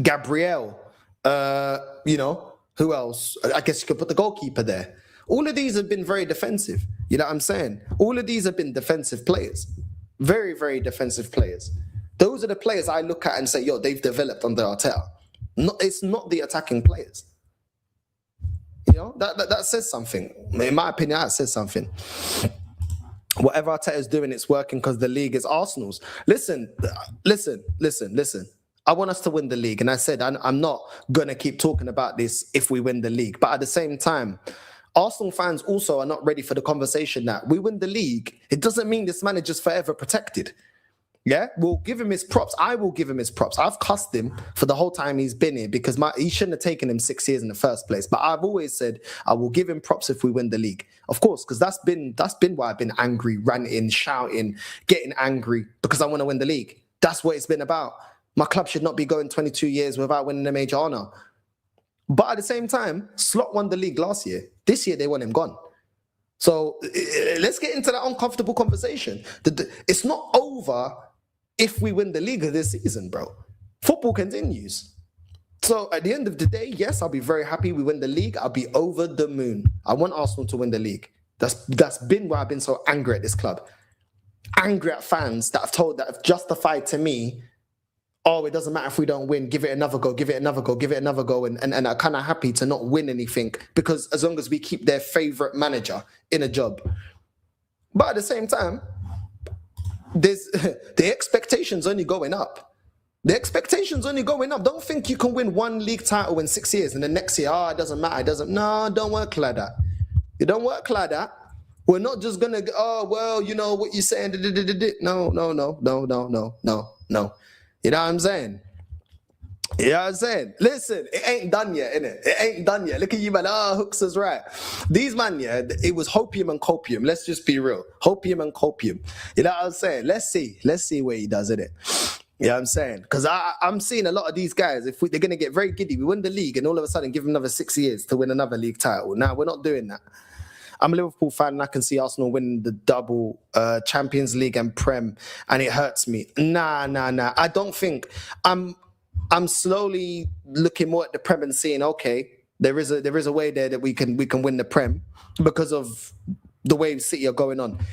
Gabriel, who else? I guess you could put the goalkeeper there. All of these have been very defensive. You know what I'm saying? All of these have been defensive players. Very, very defensive players. Those are the players I look at and say, yo, they've developed under Arteta. It's not the attacking players. You know, that says something. In my opinion, that says something. Whatever Arteta is doing, it's working because the league is Arsenal's. Listen. I want us to win the league. And I said, I'm not going to keep talking about this if we win the league. But at the same time, Arsenal fans also are not ready for the conversation that we win the league. It doesn't mean this manager's forever protected. Yeah, we'll give him his props. I will give him his props. I've cussed him for the whole time he's been here because he shouldn't have taken him 6 years in the first place. But I've always said I will give him props if we win the league. Of course, because that's been why I've been angry, ranting, shouting, getting angry, because I want to win the league. That's what it's been about. My club should not be going 22 years without winning a major honour. But at the same time, Slot won the league last year. This year, they want him gone. So let's get into that uncomfortable conversation. It's not over if we win the league this season, bro. Football continues. So at the end of the day, yes, I'll be very happy we win the league. I'll be over the moon. I want Arsenal to win the league. That's been why I've been so angry at this club. Angry at fans that have justified to me, oh, it doesn't matter if we don't win, give it another go, give it another go, give it another go. And are kind of happy to not win anything because as long as we keep their favourite manager in a job. But at the same time, the expectations only going up. The expectations only going up. Don't think you can win one league title in 6 years and the next year, it doesn't matter. It doesn't. No, don't work like that. It don't work like that. We're not just going to, well, you know what you're saying. No. You know what I'm saying? You know what I'm saying? Listen, it ain't done yet, innit? It ain't done yet. Look at you, man. Hooks is right. These man, yeah, it was hopium and copium. Let's just be real. Hopium and copium. You know what I'm saying? Let's see where he does, innit? You know what I'm saying? Because I'm seeing a lot of these guys, they're going to get very giddy. We win the league and all of a sudden give them another 6 years to win another league title. Now, we're not doing that. I'm a Liverpool fan and I can see Arsenal win the double Champions League and Prem, and it hurts me. Nah. I don't think I'm slowly looking more at the Prem and seeing, okay, there is a way there that we can win the Prem because of the way City are going on.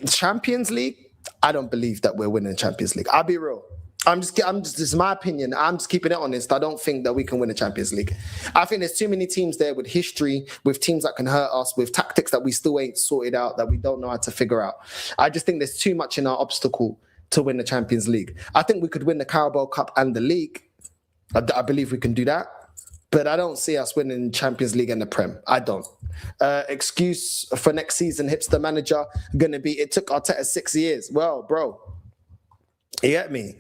Champions League, I don't believe that we're winning Champions League. I'll be real. This is my opinion. I'm just keeping it honest. I don't think that we can win the Champions League. I think there's too many teams there with history, with teams that can hurt us, with tactics that we still ain't sorted out, that we don't know how to figure out. I just think there's too much in our obstacle to win the Champions League. I think we could win the Carabao Cup and the league. I believe we can do that. But I don't see us winning Champions League and the Prem. I don't. Excuse for next season, hipster manager, going to be, it took Arteta 6 years. Well, bro, you get me?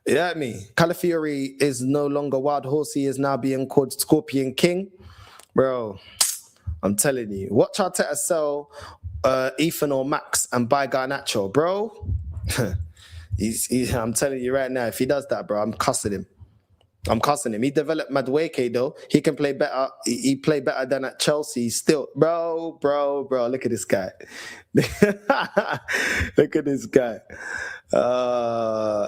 You know what I mean? Calafiori is no longer Wild Horse. He is now being called Scorpion King. Bro, I'm telling you. Watch Arteta sell Ethan or Max and buy Garnacho, bro. I'm telling you right now, if he does that, bro, I'm cussing him. He developed Madueke, though. He can play better. He played better than at Chelsea. Still, bro. Look at this guy. Look at this guy.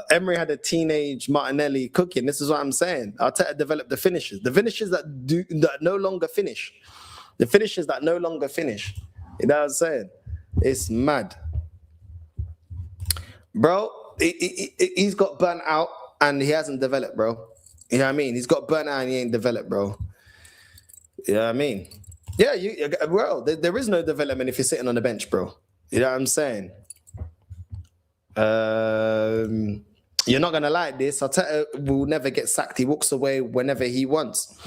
Emery had a teenage Martinelli cooking. This is what I'm saying. Arteta developed the finishes. The finishes that no longer finish. The finishes that no longer finish. You know what I'm saying? It's mad. Bro, he's got burnt out and he hasn't developed, bro. You know what I mean? He's got burnt out and he ain't developed, bro. You know what I mean? Yeah, there is no development if you're sitting on the bench, bro. You know what I'm saying? You're not going to like this. Arteta will never get sacked. He walks away whenever he wants.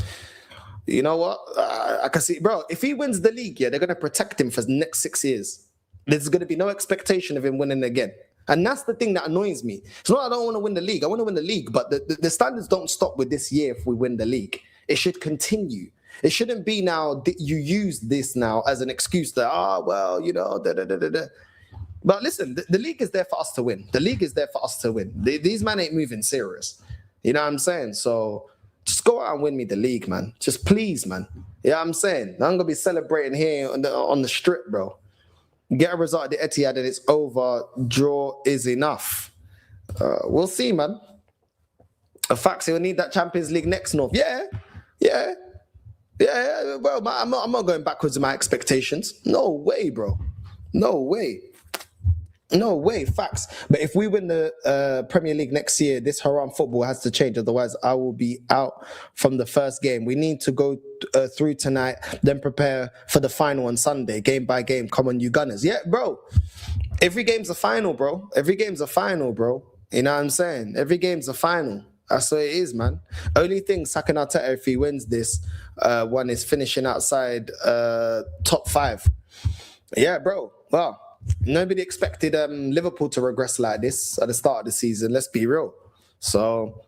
You know what? I can see, bro, if he wins the league, they're going to protect him for the next 6 years. There's going to be no expectation of him winning again. And that's the thing that annoys me. It's not I don't want to win the league. I want to win the league, but the standards don't stop with this year if we win the league. It should continue. It shouldn't be now that you use this now as an excuse that, But listen, the league is there for us to win. These men ain't moving serious. You know what I'm saying? So just go out and win me the league, man. Just please, man. You know what I'm saying? I'm going to be celebrating here on the strip, bro. Get a result at the Etihad and it's over. Draw is enough. We'll see, man. Faxi will need that Champions League next, North. Yeah. Well, I'm not going backwards in my expectations. No way, bro. No way, facts. But if we win the Premier League next year, this haram football has to change. Otherwise, I will be out from the first game. We need to go through tonight, then prepare for the final on Sunday, game by game. Come on, you Gunners. Yeah, bro. Every game's a final, bro. You know what I'm saying? Every game's a final. That's what it is, man. Only thing, Saka and Arteta, if he wins this one, is finishing outside top 5. Yeah, bro. Well, nobody expected Liverpool to regress like this at the start of the season. Let's be real. So,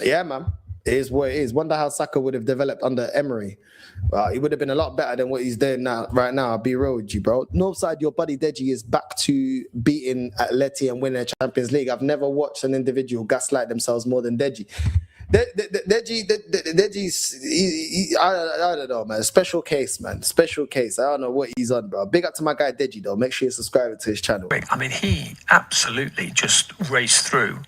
yeah, man. It is what it is. Wonder how Saka would have developed under Emery. He would have been a lot better than what he's doing right now. I'll be real with you, bro. Northside, your buddy Deji is back to beating Atleti and winning a Champions League. I've never watched an individual gaslight themselves more than Deji. Deji's, I don't know, man. Special case, man. Special case. I don't know what he's on, bro. Big up to my guy Deji, though. Make sure you subscribe to his channel. I mean, he absolutely just raced through.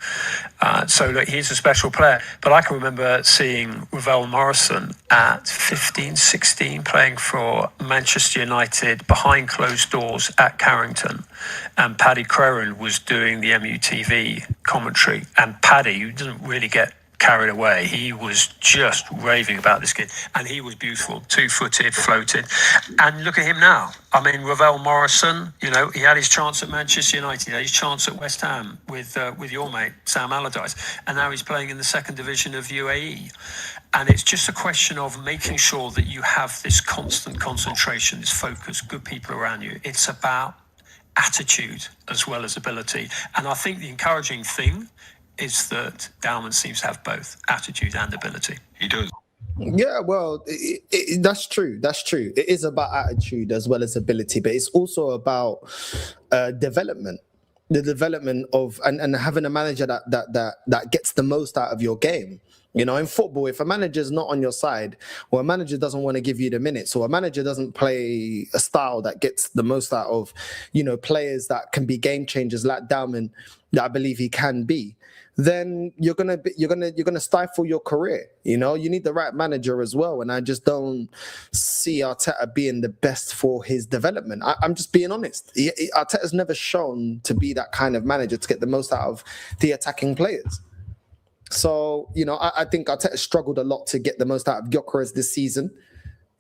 So look, he's a special player. But I can remember seeing Ravel Morrison at 15, 16, playing for Manchester United behind closed doors at Carrington. And Paddy Crowell was doing the MUTV commentary. And Paddy, who doesn't really get carried away, he was just raving about this kid, and he was beautiful, 2-footed, floated. And look at him now. I mean, Ravel Morrison, he had his chance at Manchester United, he had his chance at West Ham with your mate Sam Allardyce, and now he's playing in the second division of UAE. And it's just a question of making sure that you have this constant concentration, this focus, good people around you. It's about attitude as well as ability. And I think the encouraging thing is that Dowman seems to have both attitude and ability. He does. Yeah, well, that's true. It is about attitude as well as ability, but it's also about development. The development of and having a manager that gets the most out of your game. In football, if a manager's not on your side, or a manager doesn't want to give you the minutes, or a manager doesn't play a style that gets the most out of, players that can be game changers like Dowman, that I believe he can be, then you're gonna stifle your career. You need the right manager as well, and I just don't see Arteta being the best for his development. I'm just being honest. Arteta's never shown to be that kind of manager to get the most out of the attacking players. So I think Arteta struggled a lot to get the most out of Gyökeres this season.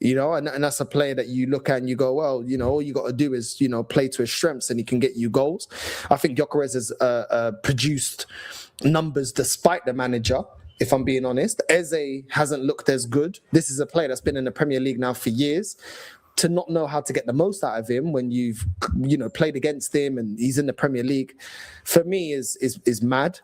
And that's a player that you look at and you go, well, all you got to do is, play to his strengths and he can get you goals. I think Gyökeres has produced numbers despite the manager, if I'm being honest. Eze hasn't looked as good. This is a player that's been in the Premier League now for years. To not know how to get the most out of him when you've, played against him and he's in the Premier League, for me is mad.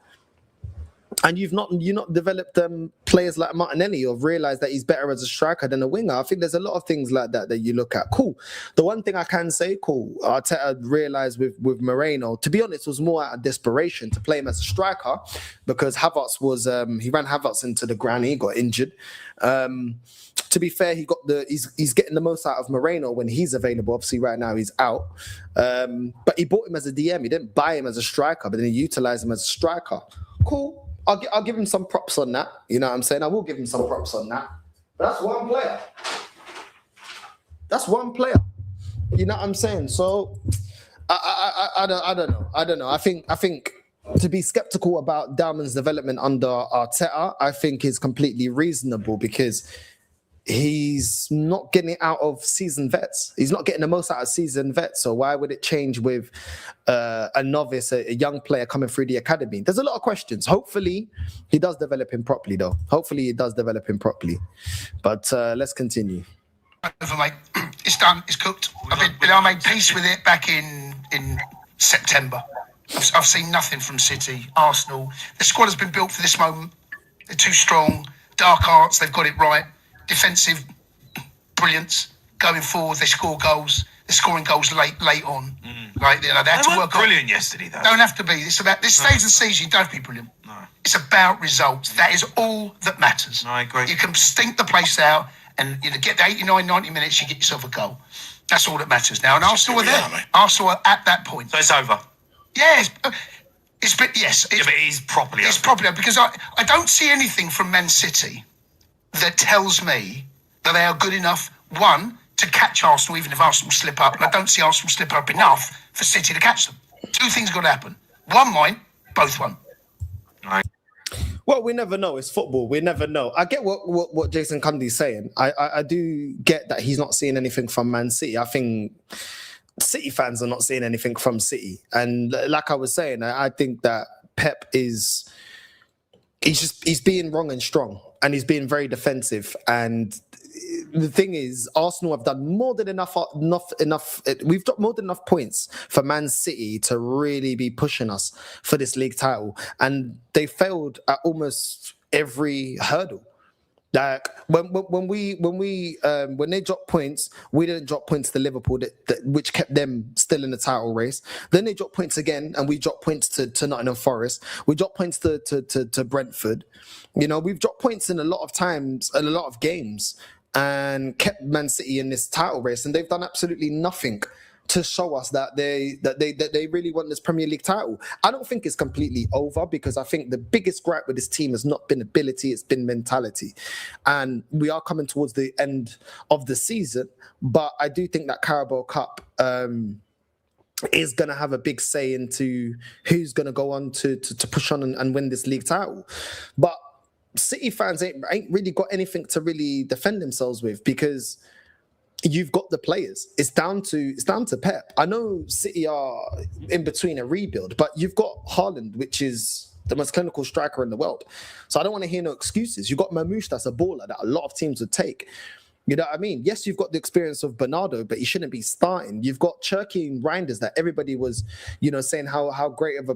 And you've not developed players like Martinelli or realised that he's better as a striker than a winger. I think there's a lot of things like that you look at. Cool. The one thing I can say, Arteta realised with Moreno, to be honest, was more out of desperation to play him as a striker because Havertz was he ran Havertz into the ground. He got injured. To be fair, he's getting the most out of Moreno when he's available. Obviously, right now he's out. But he bought him as a DM. He didn't buy him as a striker, but then he utilised him as a striker. Cool. I'll give him some props on that. You know what I'm saying? I will give him some props on that. But that's one player. That's one player. You know what I'm saying? So I don't know. I think to be skeptical about Dowman's development under Arteta, I think is completely reasonable because he's not getting it out of seasoned vets. He's not getting the most out of seasoned vets. So why would it change with a novice, a young player coming through the academy? There's a lot of questions. Hopefully, he does develop him properly, though. But let's continue. Over, mate. It's done. It's cooked. I made peace with it back in September. I've seen nothing from City, Arsenal. The squad has been built for this moment. They're too strong. Dark arts, they've got it right. Defensive brilliance. Going forward, they score goals. They're scoring goals late on. Like, they had to work brilliant yesterday, though. Don't have to be. It's about this stage of the season. You don't have to be brilliant. No. It's about results. That is all that matters. No, I agree. You can stink the place out, and get the 89, 90 minutes. You get yourself a goal. That's all that matters now. And Arsenal are there. Arsenal are at that point. So it's over. Yeah, it's but it is properly. It's properly because I don't see anything from Man City that tells me that they are good enough, one, to catch Arsenal, even if Arsenal slip up. And I don't see Arsenal slip up enough for City to catch them. Two things got to happen. One won, both won. Right. Well, we never know. It's football. We never know. I get what Jason Cundy's saying. I do get that he's not seeing anything from Man City. I think City fans are not seeing anything from City. And like I was saying, I think that Pep he's being wrong and strong. And he's being very defensive. And the thing is, Arsenal have done more than enough. We've got more than enough points for Man City to really be pushing us for this league title. And they failed at almost every hurdle. Like when they dropped points, we didn't drop points to Liverpool, which kept them still in the title race. Then they dropped points again, and we dropped points to Nottingham Forest. We dropped points to Brentford. You know, we've dropped points in a lot of times, in a lot of games, and kept Man City in this title race, and they've done absolutely nothing to show us that they really want this Premier League title. I don't think it's completely over because I think the biggest gripe with this team has not been ability, it's been mentality. And we are coming towards the end of the season, but I do think that Carabao Cup is going to have a big say into who's going to go on to push on and win this league title. But City fans ain't really got anything to really defend themselves with because you've got the players. It's down to Pep. I know City are in between a rebuild, but you've got Haaland, which is the most clinical striker in the world. So I don't want to hear no excuses. You've got Mamouche, that's a baller that a lot of teams would take. You know what I mean? Yes, you've got the experience of Bernardo, but he shouldn't be starting. You've got Cherki and Reinders that everybody was, saying how great of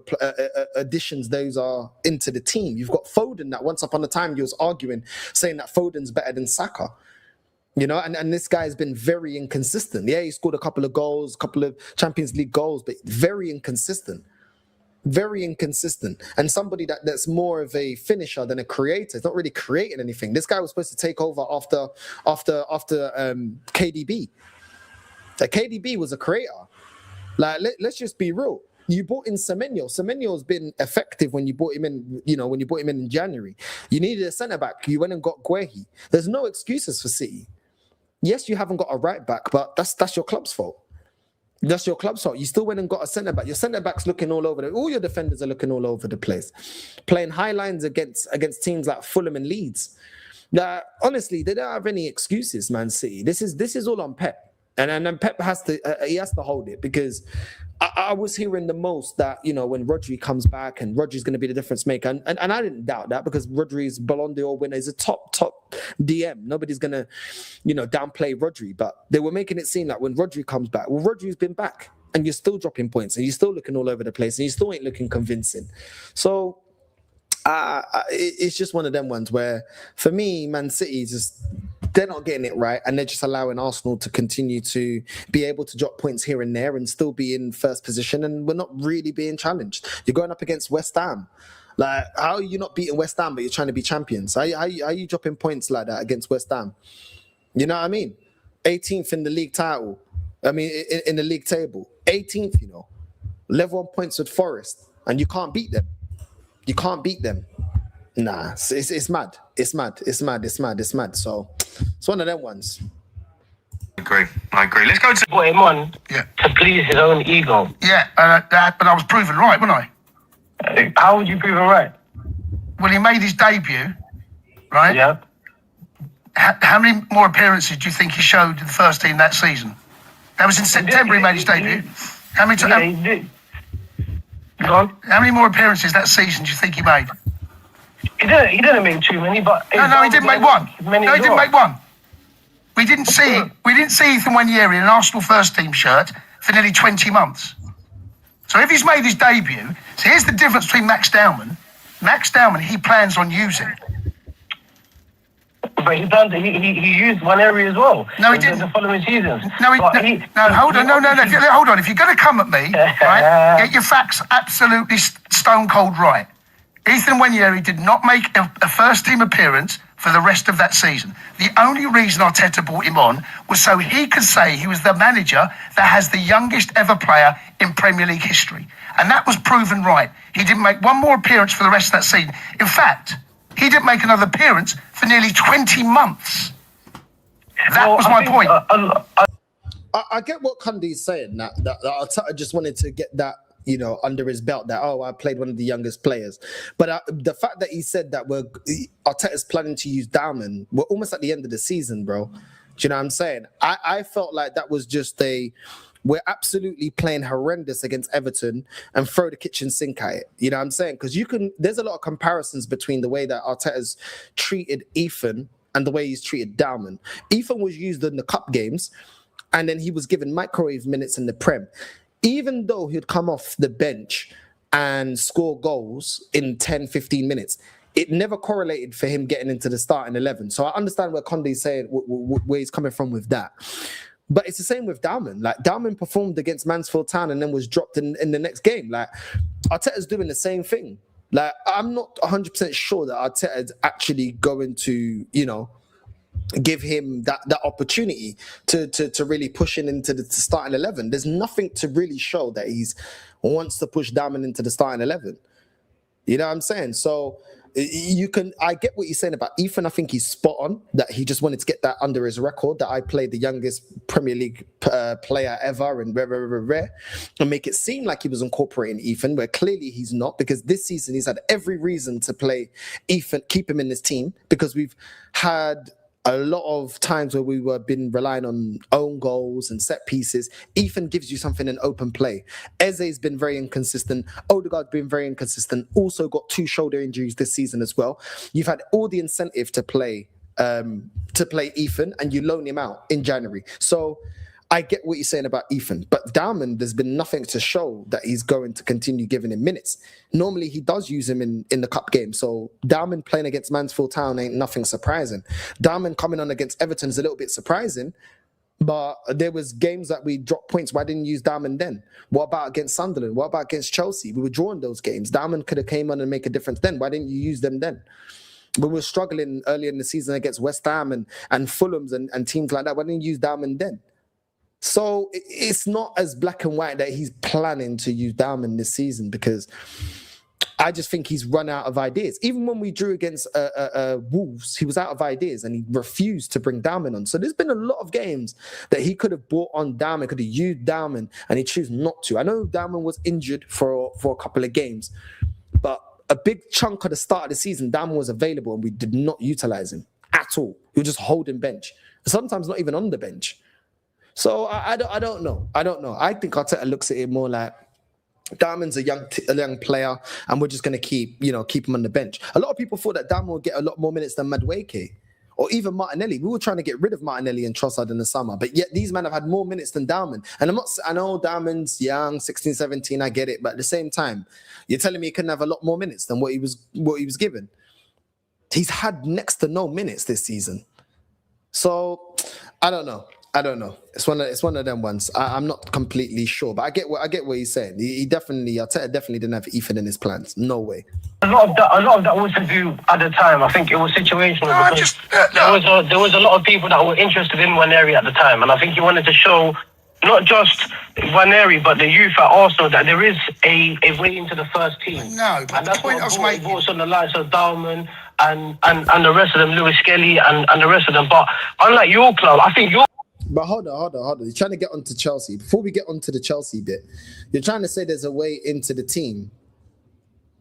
additions those are into the team. You've got Foden that once upon a time you was arguing, saying that Foden's better than Saka. And this guy has been very inconsistent. Yeah, he scored a couple of goals, a couple of Champions League goals, but very inconsistent. Very inconsistent. And somebody that's more of a finisher than a creator. He's not really creating anything. This guy was supposed to take over after KDB. Like, KDB was a creator. Like, let's just be real. You brought in Semenyo. Semenyo's been effective when you brought him in, when you brought him in January. You needed a centre-back. You went and got Guehi. There's no excuses for City. Yes, you haven't got a right-back, but that's your club's fault. That's your club's fault. You still went and got a centre-back. Your centre-back's looking all over. All your defenders are looking all over the place. Playing high lines against teams like Fulham and Leeds. Now, honestly, they don't have any excuses, Man City. This is all on Pep. And Pep has to hold it because I was hearing the most that, when Rodri comes back and Rodri's going to be the difference maker. And I didn't doubt that because Rodri's Ballon d'Or winner is a top DM. Nobody's going to, downplay Rodri. But they were making it seem like when Rodri comes back, well, Rodri's been back and you're still dropping points and you're still looking all over the place and you still ain't looking convincing. So It's just one of them ones where, for me, Man City they're not getting it right, and they're just allowing Arsenal to continue to be able to drop points here and there and still be in first position, and we're not really being challenged. You're going up against West Ham. Like, how are you not beating West Ham, but you're trying to be champions? How are you dropping points like that against West Ham? You know what I mean? 18th in the league title. I mean, in the league table. 18th, level on points with Forest, and you can't beat them. You can't beat them. Nah, it's mad. It's mad. So it's one of them ones. I agree. Let's go to Put him on to please his own ego. Yeah, but I was proven right, wasn't I? How would you prove him right? Well, he made his debut, right? Yeah. How many more appearances do you think he showed in the first team that season? That was in September he made his debut. How many he did. Go on. How many more appearances that season do you think he made? He didn't make too many, but no, he didn't make one. No, he didn't make one. We didn't see Ethan Nwaneri in an Arsenal first team shirt for nearly 20 months. So if he's made his debut, so here's the difference between Max Dowman. Max Dowman, he plans on using. But he used Nwaneri as well. No, he didn't. The following seasons. Hold on. If you're going to come at me, right, get your facts absolutely stone cold right. Ethan Nwaneri did not make a first team appearance for the rest of that season. The only reason Arteta brought him on was so he could say he was the manager that has the youngest ever player in Premier League history. And that was proven right. He didn't make one more appearance for the rest of that season. In fact, he didn't make another appearance for nearly 20 months. That was my point. I get what Cundy's saying, that Arteta just wanted to get that, under his belt, that, I played one of the youngest players. But the fact that he said that Arteta's planning to use Dowman, we're almost at the end of the season, bro. Do you know what I'm saying? I felt like that was just we're absolutely playing horrendous against Everton and throw the kitchen sink at it. You know what I'm saying? Because there's a lot of comparisons between the way that Arteta's treated Ethan and the way he's treated Dowman. Ethan was used in the cup games, and then he was given microwave minutes in the Prem. Even though he'd come off the bench and score goals in 10, 15 minutes, it never correlated for him getting into the starting 11. So I understand where Conde's saying, where he's coming from with that. But it's the same with Dowman. Like, Dowman performed against Mansfield Town and then was dropped in the next game. Like, Arteta's doing the same thing. Like, I'm not 100% sure that Arteta is actually going to, give him that opportunity to really push him into the starting 11. There's nothing to really show that he's wants to push Dowman into the starting 11. You know what I'm saying? So I get what you're saying about Ethan. I think he's spot on, that he just wanted to get that under his record, that I played the youngest Premier League player ever and and make it seem like he was incorporating Ethan, where clearly he's not, because this season he's had every reason to play Ethan, keep him in his team, because we've had a lot of times where we were been relying on own goals and set pieces. Ethan gives you something in open play. Eze's been very inconsistent. Ødegaard's been very inconsistent. Also got 2 shoulder injuries this season as well. You've had all the incentive to play Ethan, and you loan him out in January. So I get what you're saying about Ethan, but Dowman, there's been nothing to show that he's going to continue giving him minutes. Normally, he does use him in the cup game. So Dowman playing against Mansfield Town ain't nothing surprising. Dowman coming on against Everton is a little bit surprising, but there was games that we dropped points. Why didn't you use Dowman then? What about against Sunderland? What about against Chelsea? We were drawing those games. Dowman could have came on and make a difference then. Why didn't you use them then? We were struggling earlier in the season against West Ham and Fulham's and teams like that. Why didn't you use Dowman then? So it's not as black and white that he's planning to use Dowman this season, because I just think he's run out of ideas. Even when we drew against Wolves, he was out of ideas and he refused to bring Dowman on. So there's been a lot of games that he could have brought on Dowman, could have used Dowman, and he chose not to. I know Dowman was injured for a couple of games, but a big chunk of the start of the season, Dowman was available and we did not utilize him at all. We were just holding bench. Sometimes not even on the bench. So I don't know. I think Arteta looks at it more like Dowman's a young player, and we're just going to keep him on the bench. A lot of people thought that Dowman would get a lot more minutes than Madueke. or even Martinelli. We were trying to get rid of Martinelli and Trossard in the summer, but yet these men have had more minutes than Dowman. And I know Dowman's young, 16, 17, I get it, but at the same time, you're telling me he couldn't have a lot more minutes than what he was given. He's had next to no minutes this season. So I don't know. It's one of them ones. I'm not completely sure, but I get what he's saying. He definitely, Arteta definitely didn't have Ethan in his plans. No way. A lot of that was a view at the time. I think it was situational because there was a lot of people that were interested in Waneri at the time, and I think he wanted to show not just Waneri but the youth at Arsenal that there is a way into the first team. No, but and that's the point I was making. Brought on the likes of Dowman and the rest of them, Lewis Kelly and the rest of them. But unlike your club, I think your. But hold on. You're trying to get onto Chelsea. Before we get onto the Chelsea bit, you're trying to say there's a way into the team.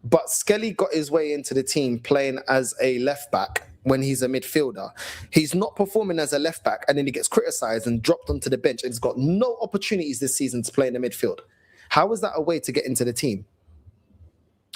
But Skelly got his way into the team playing as a left back when he's a midfielder. He's not performing as a left back, and then he gets criticised and dropped onto the bench and he's got no opportunities this season to play in the midfield. How is that a way to get into the team?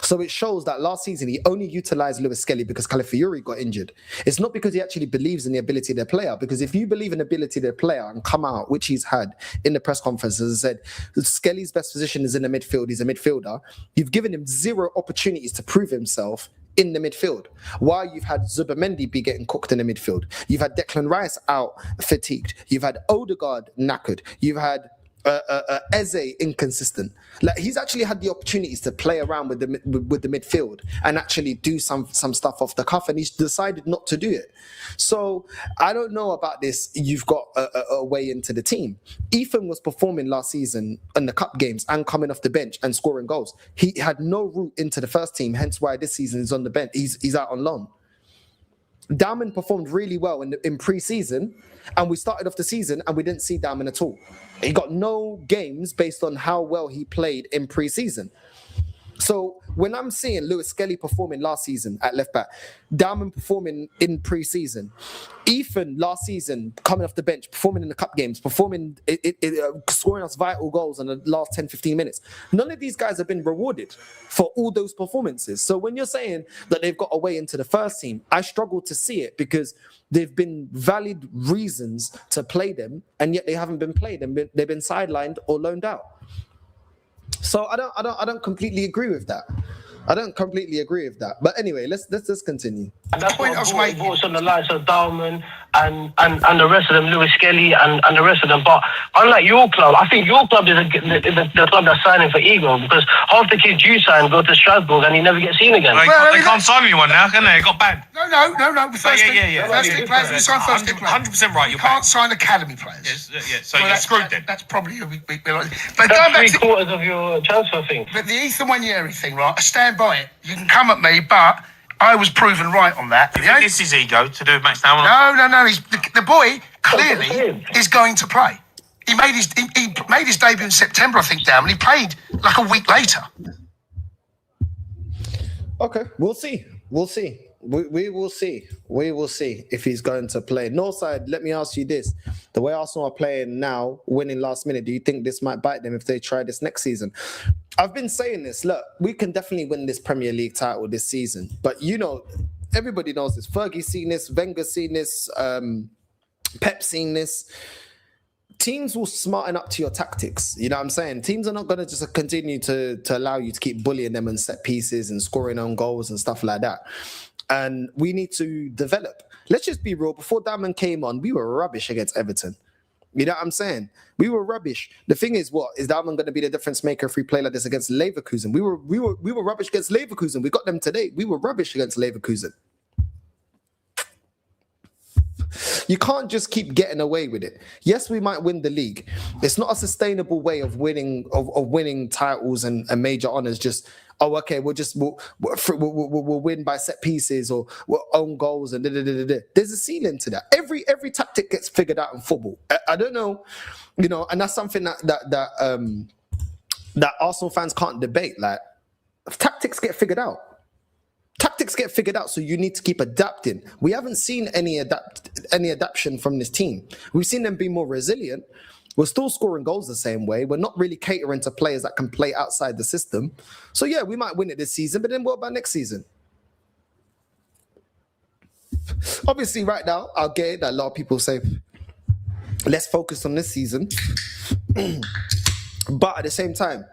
So it shows that last season he only utilised Lewis Skelly because Calafiori got injured. It's not because he actually believes in the ability of their player, because if you believe in the ability of their player and come out, which he's had in the press conference, as I said, Skelly's best position is in the midfield, he's a midfielder. You've given him zero opportunities to prove himself in the midfield. While you've had Zubimendi be getting cooked in the midfield. You've had Declan Rice out fatigued. You've had Ødegaard knackered. You've had Eze inconsistent. Like, he's actually had the opportunities to play around with the midfield and actually do some stuff off the cuff, and he's decided not to do it. So I don't know about this. You've got a way into the team. Ethan was performing last season in the cup games and coming off the bench and scoring goals. He had no route into the first team, hence why this season he's on the bench. He's out on loan. Dowman performed really well in pre-season, and we started off the season and we didn't see Dowman at all. He got no games based on how well he played in pre-season. So when I'm seeing Lewis Skelly performing last season at left back, Dowman performing in pre-season, Ethan last season coming off the bench, performing in the cup games, scoring us vital goals in the last 10, 15 minutes. None of these guys have been rewarded for all those performances. So when you're saying that they've got a way into the first team, I struggle to see it because they've been valid reasons to play them, and yet they haven't been played. They've been sidelined or loaned out. So I don't completely agree with that. But anyway, let's continue. And that's what brought on the likes of Dowman and the rest of them, Lewis Skelly and the rest of them. But unlike your club, I think your club is the club that's signing for ego, because half the kids you sign go to Strasbourg and he never gets seen again. They can't sign anyone now, can they? It got banned. No. First league players. We sign first league players. 100% right. You can't sign academy players. Yes. So you're screwed then. That's probably a big. But That's going back to 3/4 of your transfer thing. But the Ethan Waneri thing, right? I stand by it. You can come at me, but I was proven right on that. You think this is ego to do with Max Dowman? No. The boy clearly is going to play. He made his debut in September, I think, Dowman. He played like a week later. Okay, we'll see. We will see if he's going to play. Northside, let me ask you this. The way Arsenal are playing now, winning last minute, do you think this might bite them if they try this next season? I've been saying this. Look, we can definitely win this Premier League title this season. But, everybody knows this. Fergie's seen this. Wenger's seen this. Pep's seen this. Teams will smarten up to your tactics. You know what I'm saying? Teams are not going to just continue to allow you to keep bullying them and set pieces and scoring on goals and stuff like that. And we need to develop. Let's just be real. Before Dowman came on, we were rubbish against Everton. You know what I'm saying? We were rubbish. The thing is, is Dowman going to be the difference maker if we play like this against Leverkusen? We were rubbish against Leverkusen. We got them today. We were rubbish against Leverkusen. You can't just keep getting away with it. Yes, we might win the league. It's not a sustainable way of winning titles and major honors. Just we'll win by set pieces or we'll own goals and There's a ceiling to that. Every tactic gets figured out in football. I don't know, and that's something that Arsenal fans can't debate. Like, tactics get figured out. So you need to keep adapting. We haven't seen any adaptation from this team. We've seen them be more resilient. We're still scoring goals the same way. We're not really catering to players that can play outside the system. So yeah, we might win it this season, but then what about next season? Obviously, right now, I'll get it that a lot of people say, let's focus on this season. But at the same time,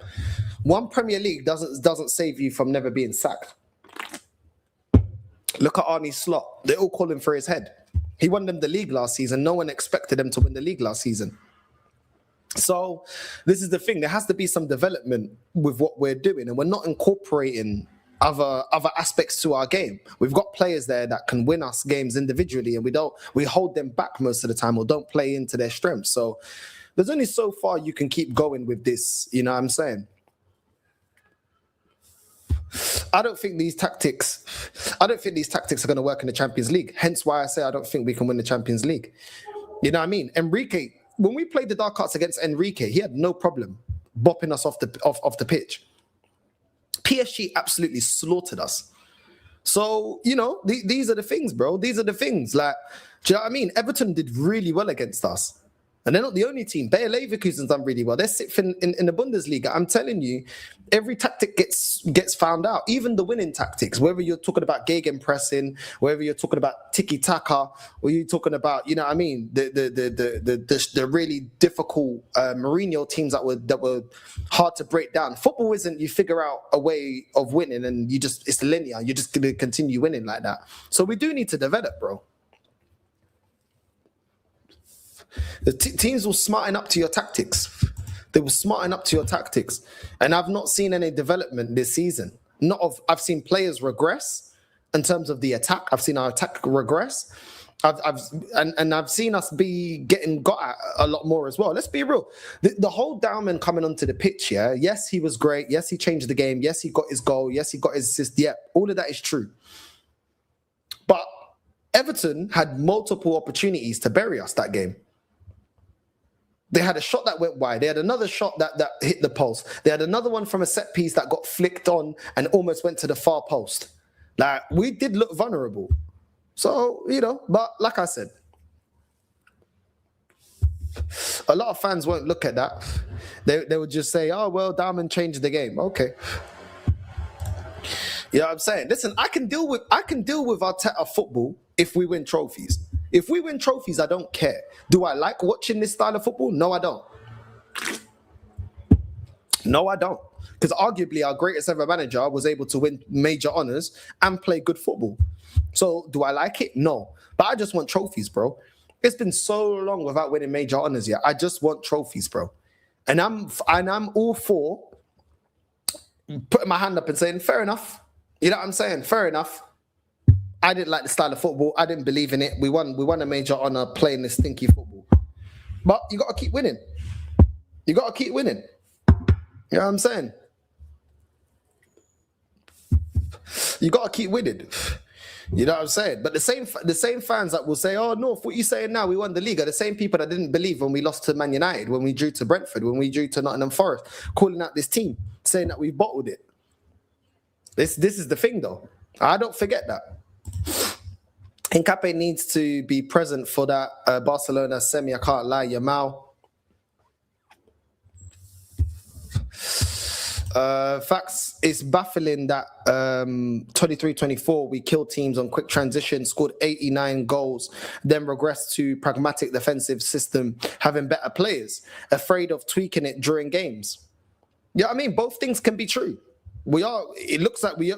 one Premier League doesn't save you from never being sacked. Look at Arne Slot. They're all calling for his head. He won them the league last season. No one expected them to win the league last season. So this is the thing. There has to be some development with what we're doing, and we're not incorporating other aspects to our game. We've got players there that can win us games individually, and we hold them back most of the time or don't play into their strengths. So there's only so far you can keep going with this. You know what I'm saying? I don't think these tactics are going to work in the Champions League. Hence why I say I don't think we can win the Champions League. You know what I mean? Enrique, when we played the dark arts against Enrique, he had no problem bopping us off the pitch. PSG absolutely slaughtered us. So, you know, these are the things, bro. These are the things. Like, do you know what I mean? Everton did really well against us. And they're not the only team. Bayer Leverkusen's done really well. They're sixth in the Bundesliga. I'm telling you, every tactic gets found out. Even the winning tactics, whether you're talking about gegenpressing, whether you're talking about tiki-taka, or you're talking about, you know what I mean, the really difficult Mourinho teams that were hard to break down. Football isn't you figure out a way of winning and it's linear. You're just going to continue winning like that. So we do need to develop, bro. The teams will smarten up to your tactics. They will smarten up to your tactics. And I've not seen any development this season. I've seen players regress in terms of the attack. I've seen our attack regress. I've seen us be getting got at a lot more as well. Let's be real. The whole Dowman coming onto the pitch, yeah. Yes, he was great. Yes, he changed the game. Yes, he got his goal. Yes, he got his assist. Yeah, all of that is true. But Everton had multiple opportunities to bury us that game. They had a shot that went wide. They had another shot that hit the post. They had another one from a set piece that got flicked on and almost went to the far post. Like, we did look vulnerable. So, you know, but like I said, a lot of fans won't look at that. They would just say, oh, well, Dowman changed the game. Okay. You know what I'm saying? Listen, I can deal with Arteta football if we win trophies. If we win trophies, I don't care. Do I like watching this style of football? No, I don't. No, I don't. Because arguably our greatest ever manager was able to win major honours and play good football. So do I like it? No. But I just want trophies, bro. It's been so long without winning major honours yet. I just want trophies, bro. And I'm all for putting my hand up and saying, fair enough. You know what I'm saying? Fair enough. I didn't like the style of football. I didn't believe in it. We won a major honour playing this stinky football. But you got to keep winning. You got to keep winning. You know what I'm saying? You got to keep winning. You know what I'm saying? But the same fans that will say, oh, North, what you saying now? We won the league are the same people that didn't believe when we lost to Man United, when we drew to Brentford, when we drew to Nottingham Forest, calling out this team, saying that we bottled it. This is the thing, though. I don't forget that. Hincapié needs to be present for that Barcelona semi. I can't lie, Yamal. Facts, it's baffling that 23-24 we killed teams on quick transition, scored 89 goals, then regressed to pragmatic defensive system, having better players, afraid of tweaking it during games. Yeah, I mean, both things can be true. It looks like we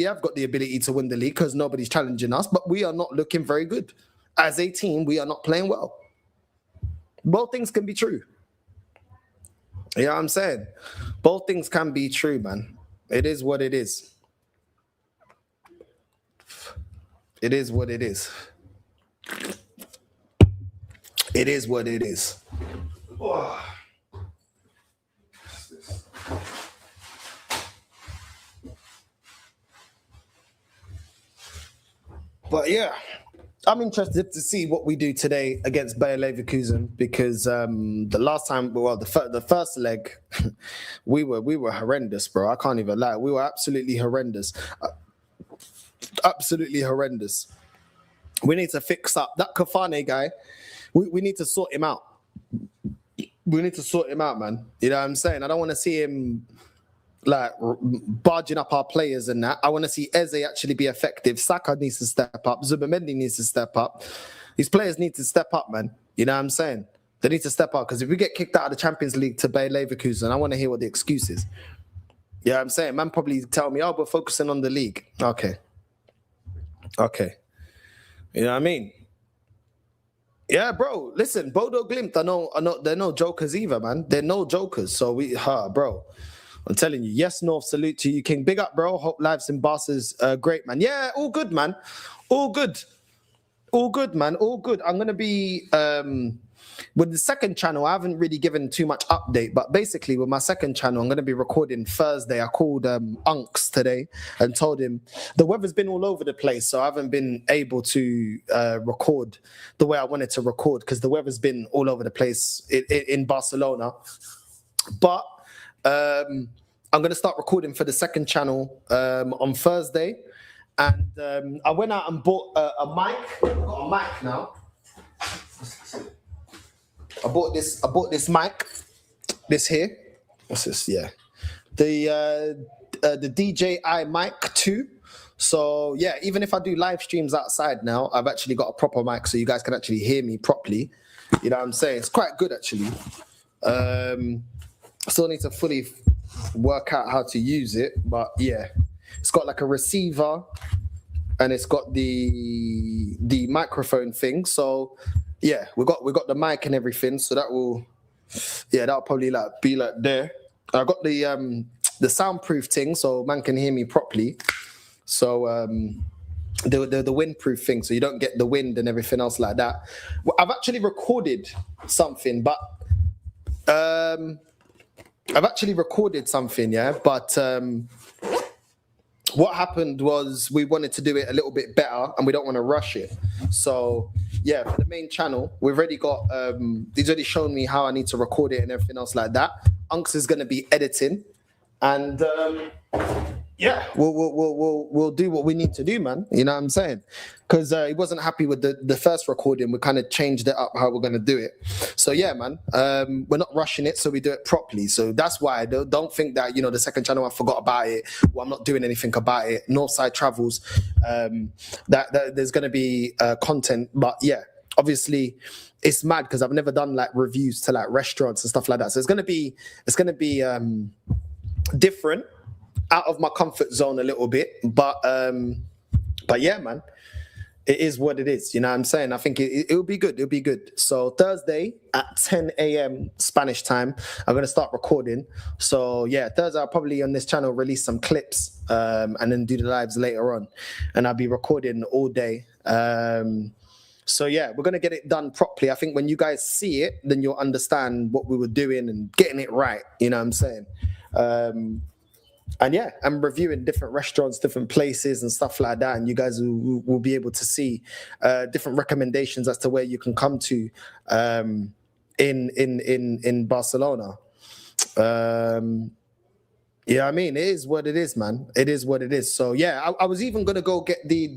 have got the ability to win the league because nobody's challenging us, but we are not looking very good. As a team, we are not playing well. Both things can be true. You know what I'm saying? Both things can be true, man. It is what it is. It is what it is. It is what it is. But yeah, I'm interested to see what we do today against Bayer Leverkusen because the last time, well, the first leg, we were horrendous, bro. I can't even lie. We were absolutely horrendous. Absolutely horrendous. We need to fix up. That Kafane guy, we need to sort him out. We need to sort him out, man. You know what I'm saying? I don't want to see him barging up our players and that. I want to see Eze actually be effective. Saka needs to step up. Zubamendi needs to step up. These players need to step up, man. You know what I'm saying? They need to step up because if we get kicked out of the Champions League to Bayer Leverkusen, I want to hear what the excuse is. You know what I'm saying? Man probably tell me, oh, we're focusing on the league. Okay. You know what I mean? Yeah, bro. Listen, Bodo Glimt they're no jokers either, man. They're no jokers. So bro. I'm telling you, yes, North, salute to you, King. Big up, bro. Hope lives in Barca's great, man. Yeah, all good, man. All good, man. All good. I'm going to be, with the second channel, I haven't really given too much update, but basically with my second channel, I'm going to be recording Thursday. I called Unks today and told him the weather's been all over the place, so I haven't been able to record the way I wanted to record because the weather's been all over the place in Barcelona. But I'm going to start recording for the second channel on Thursday. And I went out and bought a mic. I've got a mic now. I bought this mic. This here. What's this? Yeah. The DJI Mic 2. So yeah, even if I do live streams outside now, I've actually got a proper mic so you guys can actually hear me properly. You know what I'm saying? It's quite good actually. I still need to fully work out how to use it, but yeah, it's got like a receiver and it's got the microphone thing. So yeah, we got the mic and everything. So that'll probably be there. I got the soundproof thing, so man can hear me properly. So the windproof thing, so you don't get the wind and everything else like that. Well, I've actually recorded something, but what happened was we wanted to do it a little bit better and we don't want to rush it. So yeah, for the main channel, we've already got, he's already shown me how I need to record it and everything else like that. Unks is going to be editing and yeah, we'll do what we need to do, man. You know what I'm saying? Because he wasn't happy with the first recording. We kind of changed it up how we're going to do it. So yeah, man, we're not rushing it, so we do it properly. So that's why I don't think that, the second channel, I forgot about it. Well, I'm not doing anything about it. Northside Travels, that there's going to be content. But yeah, obviously it's mad because I've never done like reviews to like restaurants and stuff like that. So it's going to be different, out of my comfort zone a little bit, but yeah, man, it is what it is. You know what I'm saying? I think it'll be good. It'll be good. So Thursday at 10 a.m. Spanish time, I'm going to start recording. So yeah, Thursday I'll probably on this channel release some clips and then do the lives later on. And I'll be recording all day. So yeah, we're going to get it done properly. I think when you guys see it, then you'll understand what we were doing and getting it right. You know what I'm saying? And yeah, I'm reviewing different restaurants, different places and stuff like that. And you guys will be able to see different recommendations as to where you can come to in Barcelona. Yeah, I mean, it is what it is, man. It is what it is. So yeah, I was even going to go get the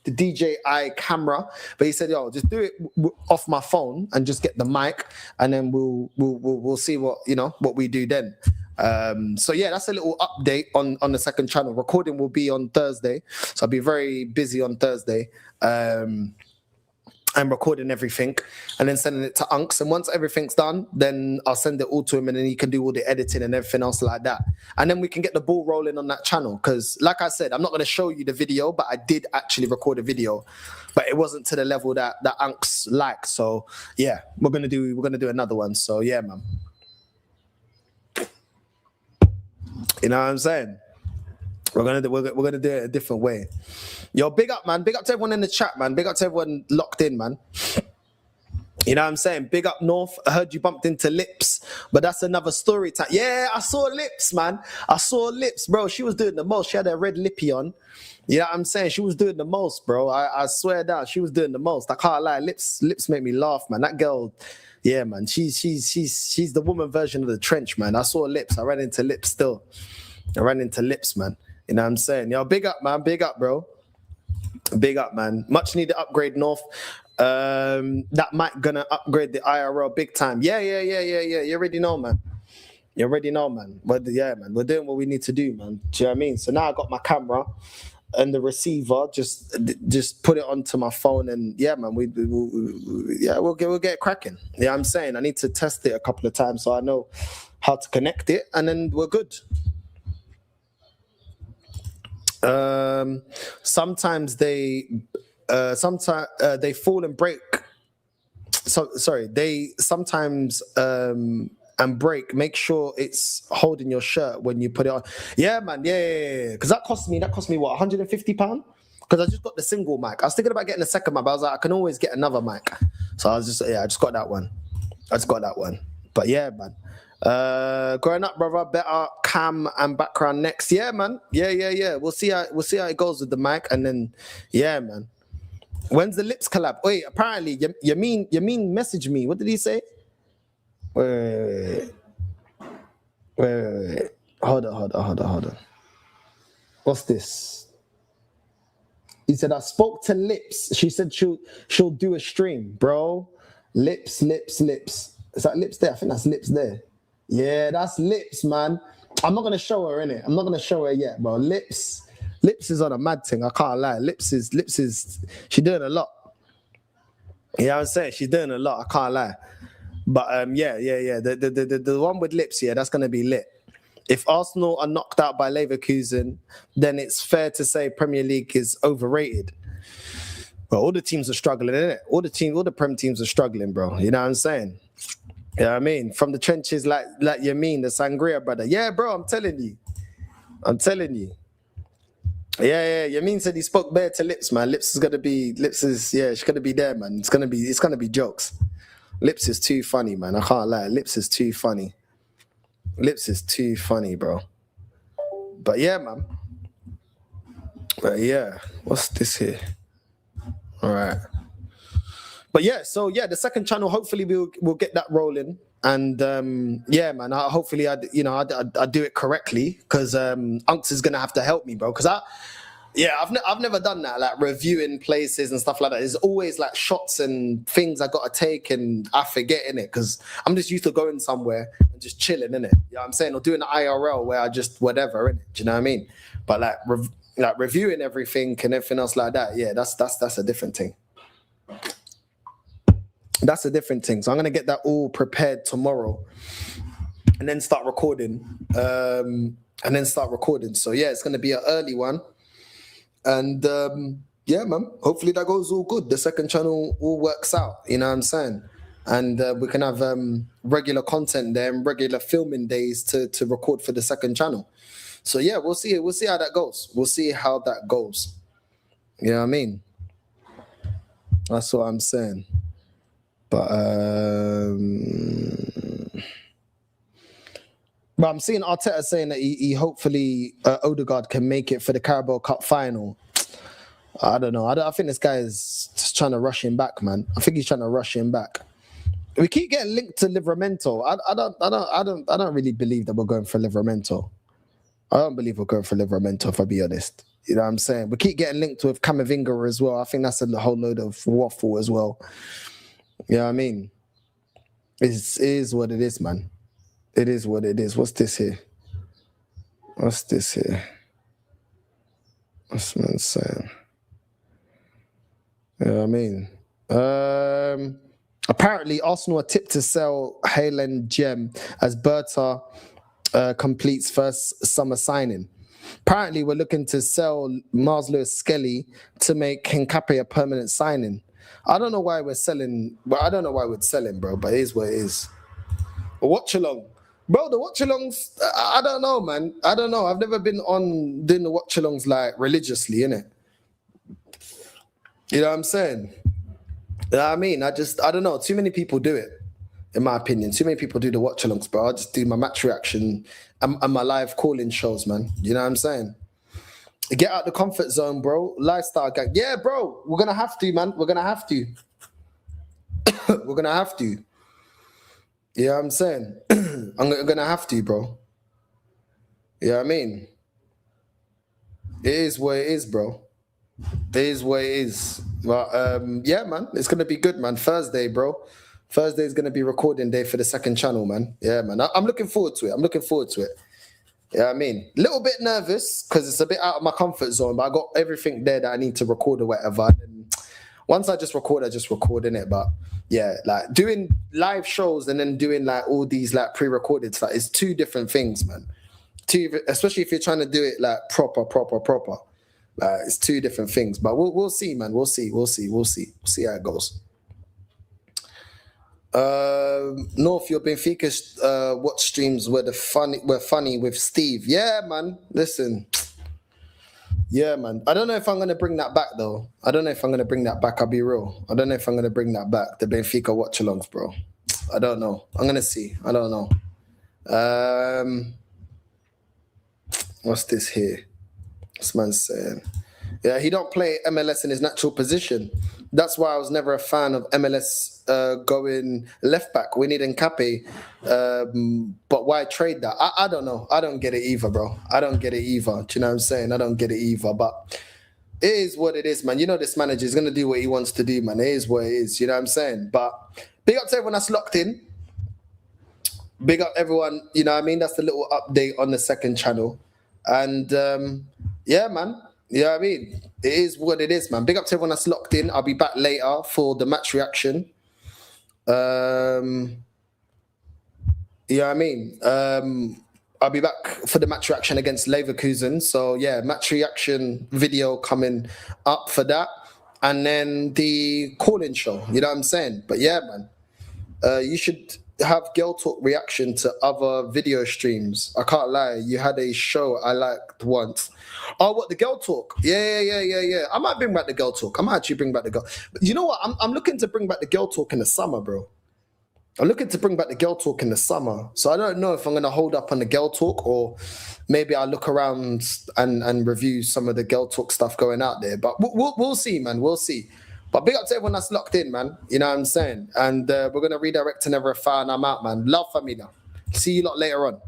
DJI camera, but he said, "Yo, just do it off my phone and just get the mic, and then we'll see what we do then." So yeah, that's a little update on the second channel. Recording will be on Thursday, so I'll be very busy on Thursday. I'm recording everything and then sending it to Unks. And once everything's done, then I'll send it all to him and then he can do all the editing and everything else like that. And then we can get the ball rolling on that channel. Because like I said, I'm not going to show you the video, but I did actually record a video. But it wasn't to the level that Unks liked. So yeah, we're gonna do another one. So yeah, man. You know what I'm saying? We're gonna do it a different way. Yo, big up, man. Big up to everyone in the chat, man. Big up to everyone locked in, man. You know what I'm saying? Big up North. I heard you bumped into Lips, but that's another story time. Yeah, I saw Lips, man. I saw Lips, bro. She was doing the most. She had a red lippy on. You know what I'm saying? She was doing the most, bro. I swear down, she was doing the most. I can't lie. Lips make me laugh, man. That girl, yeah, man. She's the woman version of the trench, man. I saw Lips. I ran into Lips still. I ran into Lips, man. You know what I'm saying? Yo, big up, man. Big up, bro. Big up, man. Much needed upgrade, North. That mic gonna upgrade the IRL big time. Yeah. You already know, man. You already know, man. But yeah, man, we're doing what we need to do, man. Do you know what I mean? So now I got my camera and the receiver. Just put it onto my phone, and yeah, man, we'll get it cracking. Yeah, I'm saying I need to test it a couple of times so I know how to connect it, and then we're good. Sometimes they fall and break. So sorry, they sometimes and break. Make sure it's holding your shirt when you put it on. Yeah, man. Yeah. Because that cost me what, £150? Because I just got the single mic. I was thinking about getting a second mic, but I was like, I can always get another mic. So I just got that one. But yeah, man. Growing up, brother, better cam and background next. Yeah, man. Yeah. We'll see how it goes with the mic, and then yeah, man. When's the Lips collab? Wait, apparently Yamin messaged me. What did he say? Wait. Hold on. What's this? He said, I spoke to Lips. She said she'll do a stream, bro. Lips. Is that Lips there? I think that's Lips there. Yeah, that's Lips, man. I'm not gonna show her, innit? I'm not gonna show her yet, bro. Lips is on a mad thing. I can't lie. Lips is she doing a lot. Yeah, I'm saying she's doing a lot. I can't lie. But yeah. The one with Lips, yeah, that's gonna be lit. If Arsenal are knocked out by Leverkusen, then it's fair to say Premier League is overrated. But all the teams are struggling, innit? All the Prem teams are struggling, bro. You know what I'm saying? You know what I mean? From the trenches like Yamin, the Sangria brother. Yeah, bro, I'm telling you. Yeah. Yamin said he spoke bare to Lips, man. She's gonna be there, man. It's gonna be jokes. Lips is too funny, man. I can't lie. Lips is too funny, bro. But yeah, man. But yeah, what's this here? All right. But yeah, so yeah, the second channel. Hopefully, we'll get that rolling, and yeah, man. Hopefully, I do it correctly, because Unks is gonna have to help me, bro. Because I've never done that, like reviewing places and stuff like that. There's always like shots and things I gotta take, and I forget in it because I'm just used to going somewhere and just chilling in it. You know what I'm saying? Or doing the IRL where I just whatever in it. Do you know what I mean? But like reviewing everything and everything else like that, yeah, that's a different thing. That's a different thing. So I'm gonna get that all prepared tomorrow, and then start recording. So yeah, it's gonna be an early one, and yeah, man. Hopefully that goes all good. The second channel all works out. You know what I'm saying? And we can have regular content there and regular filming days to record for the second channel. So yeah, we'll see how that goes. You know what I mean? That's what I'm saying. But I'm seeing Arteta saying that he hopefully Ødegaard can make it for the Carabao Cup final. I don't know. I think this guy is just trying to rush him back, man. I think he's trying to rush him back. We keep getting linked to Livramento. I don't really believe that we're going for Livramento. I don't believe we're going for Livramento, if I be honest. You know what I'm saying? We keep getting linked with Camavinga as well. I think that's a whole load of waffle as well. You know what I mean? It is what it is, man. It is what it is. What's this here? What's man saying? You know what I mean? Apparently, Arsenal are tipped to sell Haaland Gem as Berta completes first summer signing. Apparently, we're looking to sell Mars Lewis Skelly to make Hincapié a permanent signing. I don't know why we're selling, but I don't know why we're selling, bro. But it is what it is. A watch-along. Bro, the watch-alongs, I don't know, man. I don't know. I've never been on doing the watch-alongs like religiously, innit? You know what I'm saying? You know what I mean? I don't know. Too many people do it, in my opinion. Too many people do the watch-alongs, bro. I just do my match reaction and my live calling shows, man. You know what I'm saying? Get out the comfort zone, bro. Lifestyle gang. Yeah, bro. We're going to have to, man. We're going to have to. We're going to have to. You know what I'm saying? I'm going to have to, bro. You know what I mean? It is what it is, bro. It is what it is. But, yeah, man. It's going to be good, man. Thursday, bro. Thursday is going to be recording day for the second channel, man. Yeah, man. I'm looking forward to it. Yeah, I mean, a little bit nervous because it's a bit out of my comfort zone, but I got everything there that I need to record or whatever. And once I just record in it. But yeah, like doing live shows and then doing like all these like pre-recorded stuff is two different things, man. Especially if you're trying to do it like proper. It's two different things. But we'll see, man. We'll see how it goes. North, your Benfica watch streams were funny with Steve. Yeah, man. Listen. Yeah, man. I don't know if I'm gonna bring that back though. I'll be real. I don't know if I'm gonna bring that back. The Benfica watch-alongs, bro. I don't know. I'm gonna see. I don't know. What's this here? This man's saying. Yeah, he don't play MLS in his natural position. That's why I was never a fan of MLS going left back. We need Nkape, but why trade that? I don't know. I don't get it either, bro. I don't get it either. Do you know what I'm saying? I don't get it either. But it is what it is, man. You know this manager is going to do what he wants to do, man. It is what it is. You know what I'm saying? But big up to everyone that's locked in. Big up everyone. You know what I mean? That's the little update on the second channel. And yeah, man. You know what I mean? It is what it is, man. Big up to everyone that's locked in. I'll be back later for the match reaction. You know what I mean? I'll be back for the match reaction against Leverkusen. So, yeah, match reaction video coming up for that. And then the call-in show. You know what I'm saying? But, yeah, man. You should have Girl Talk reaction to other video streams. I can't lie. You had a show I liked once. Oh, what, the Girl Talk? Yeah. I might bring back the Girl Talk. I might actually bring back the Girl. But you know what? I'm looking to bring back the Girl Talk in the summer, bro. I'm looking to bring back the Girl Talk in the summer. So I don't know if I'm going to hold up on the Girl Talk or maybe I'll look around and review some of the Girl Talk stuff going out there. But we'll see, man. We'll see. But big up to everyone that's locked in, man. You know what I'm saying? And we're going to redirect to Never a Fan. I'm out, man. Love, familia. See you lot later on.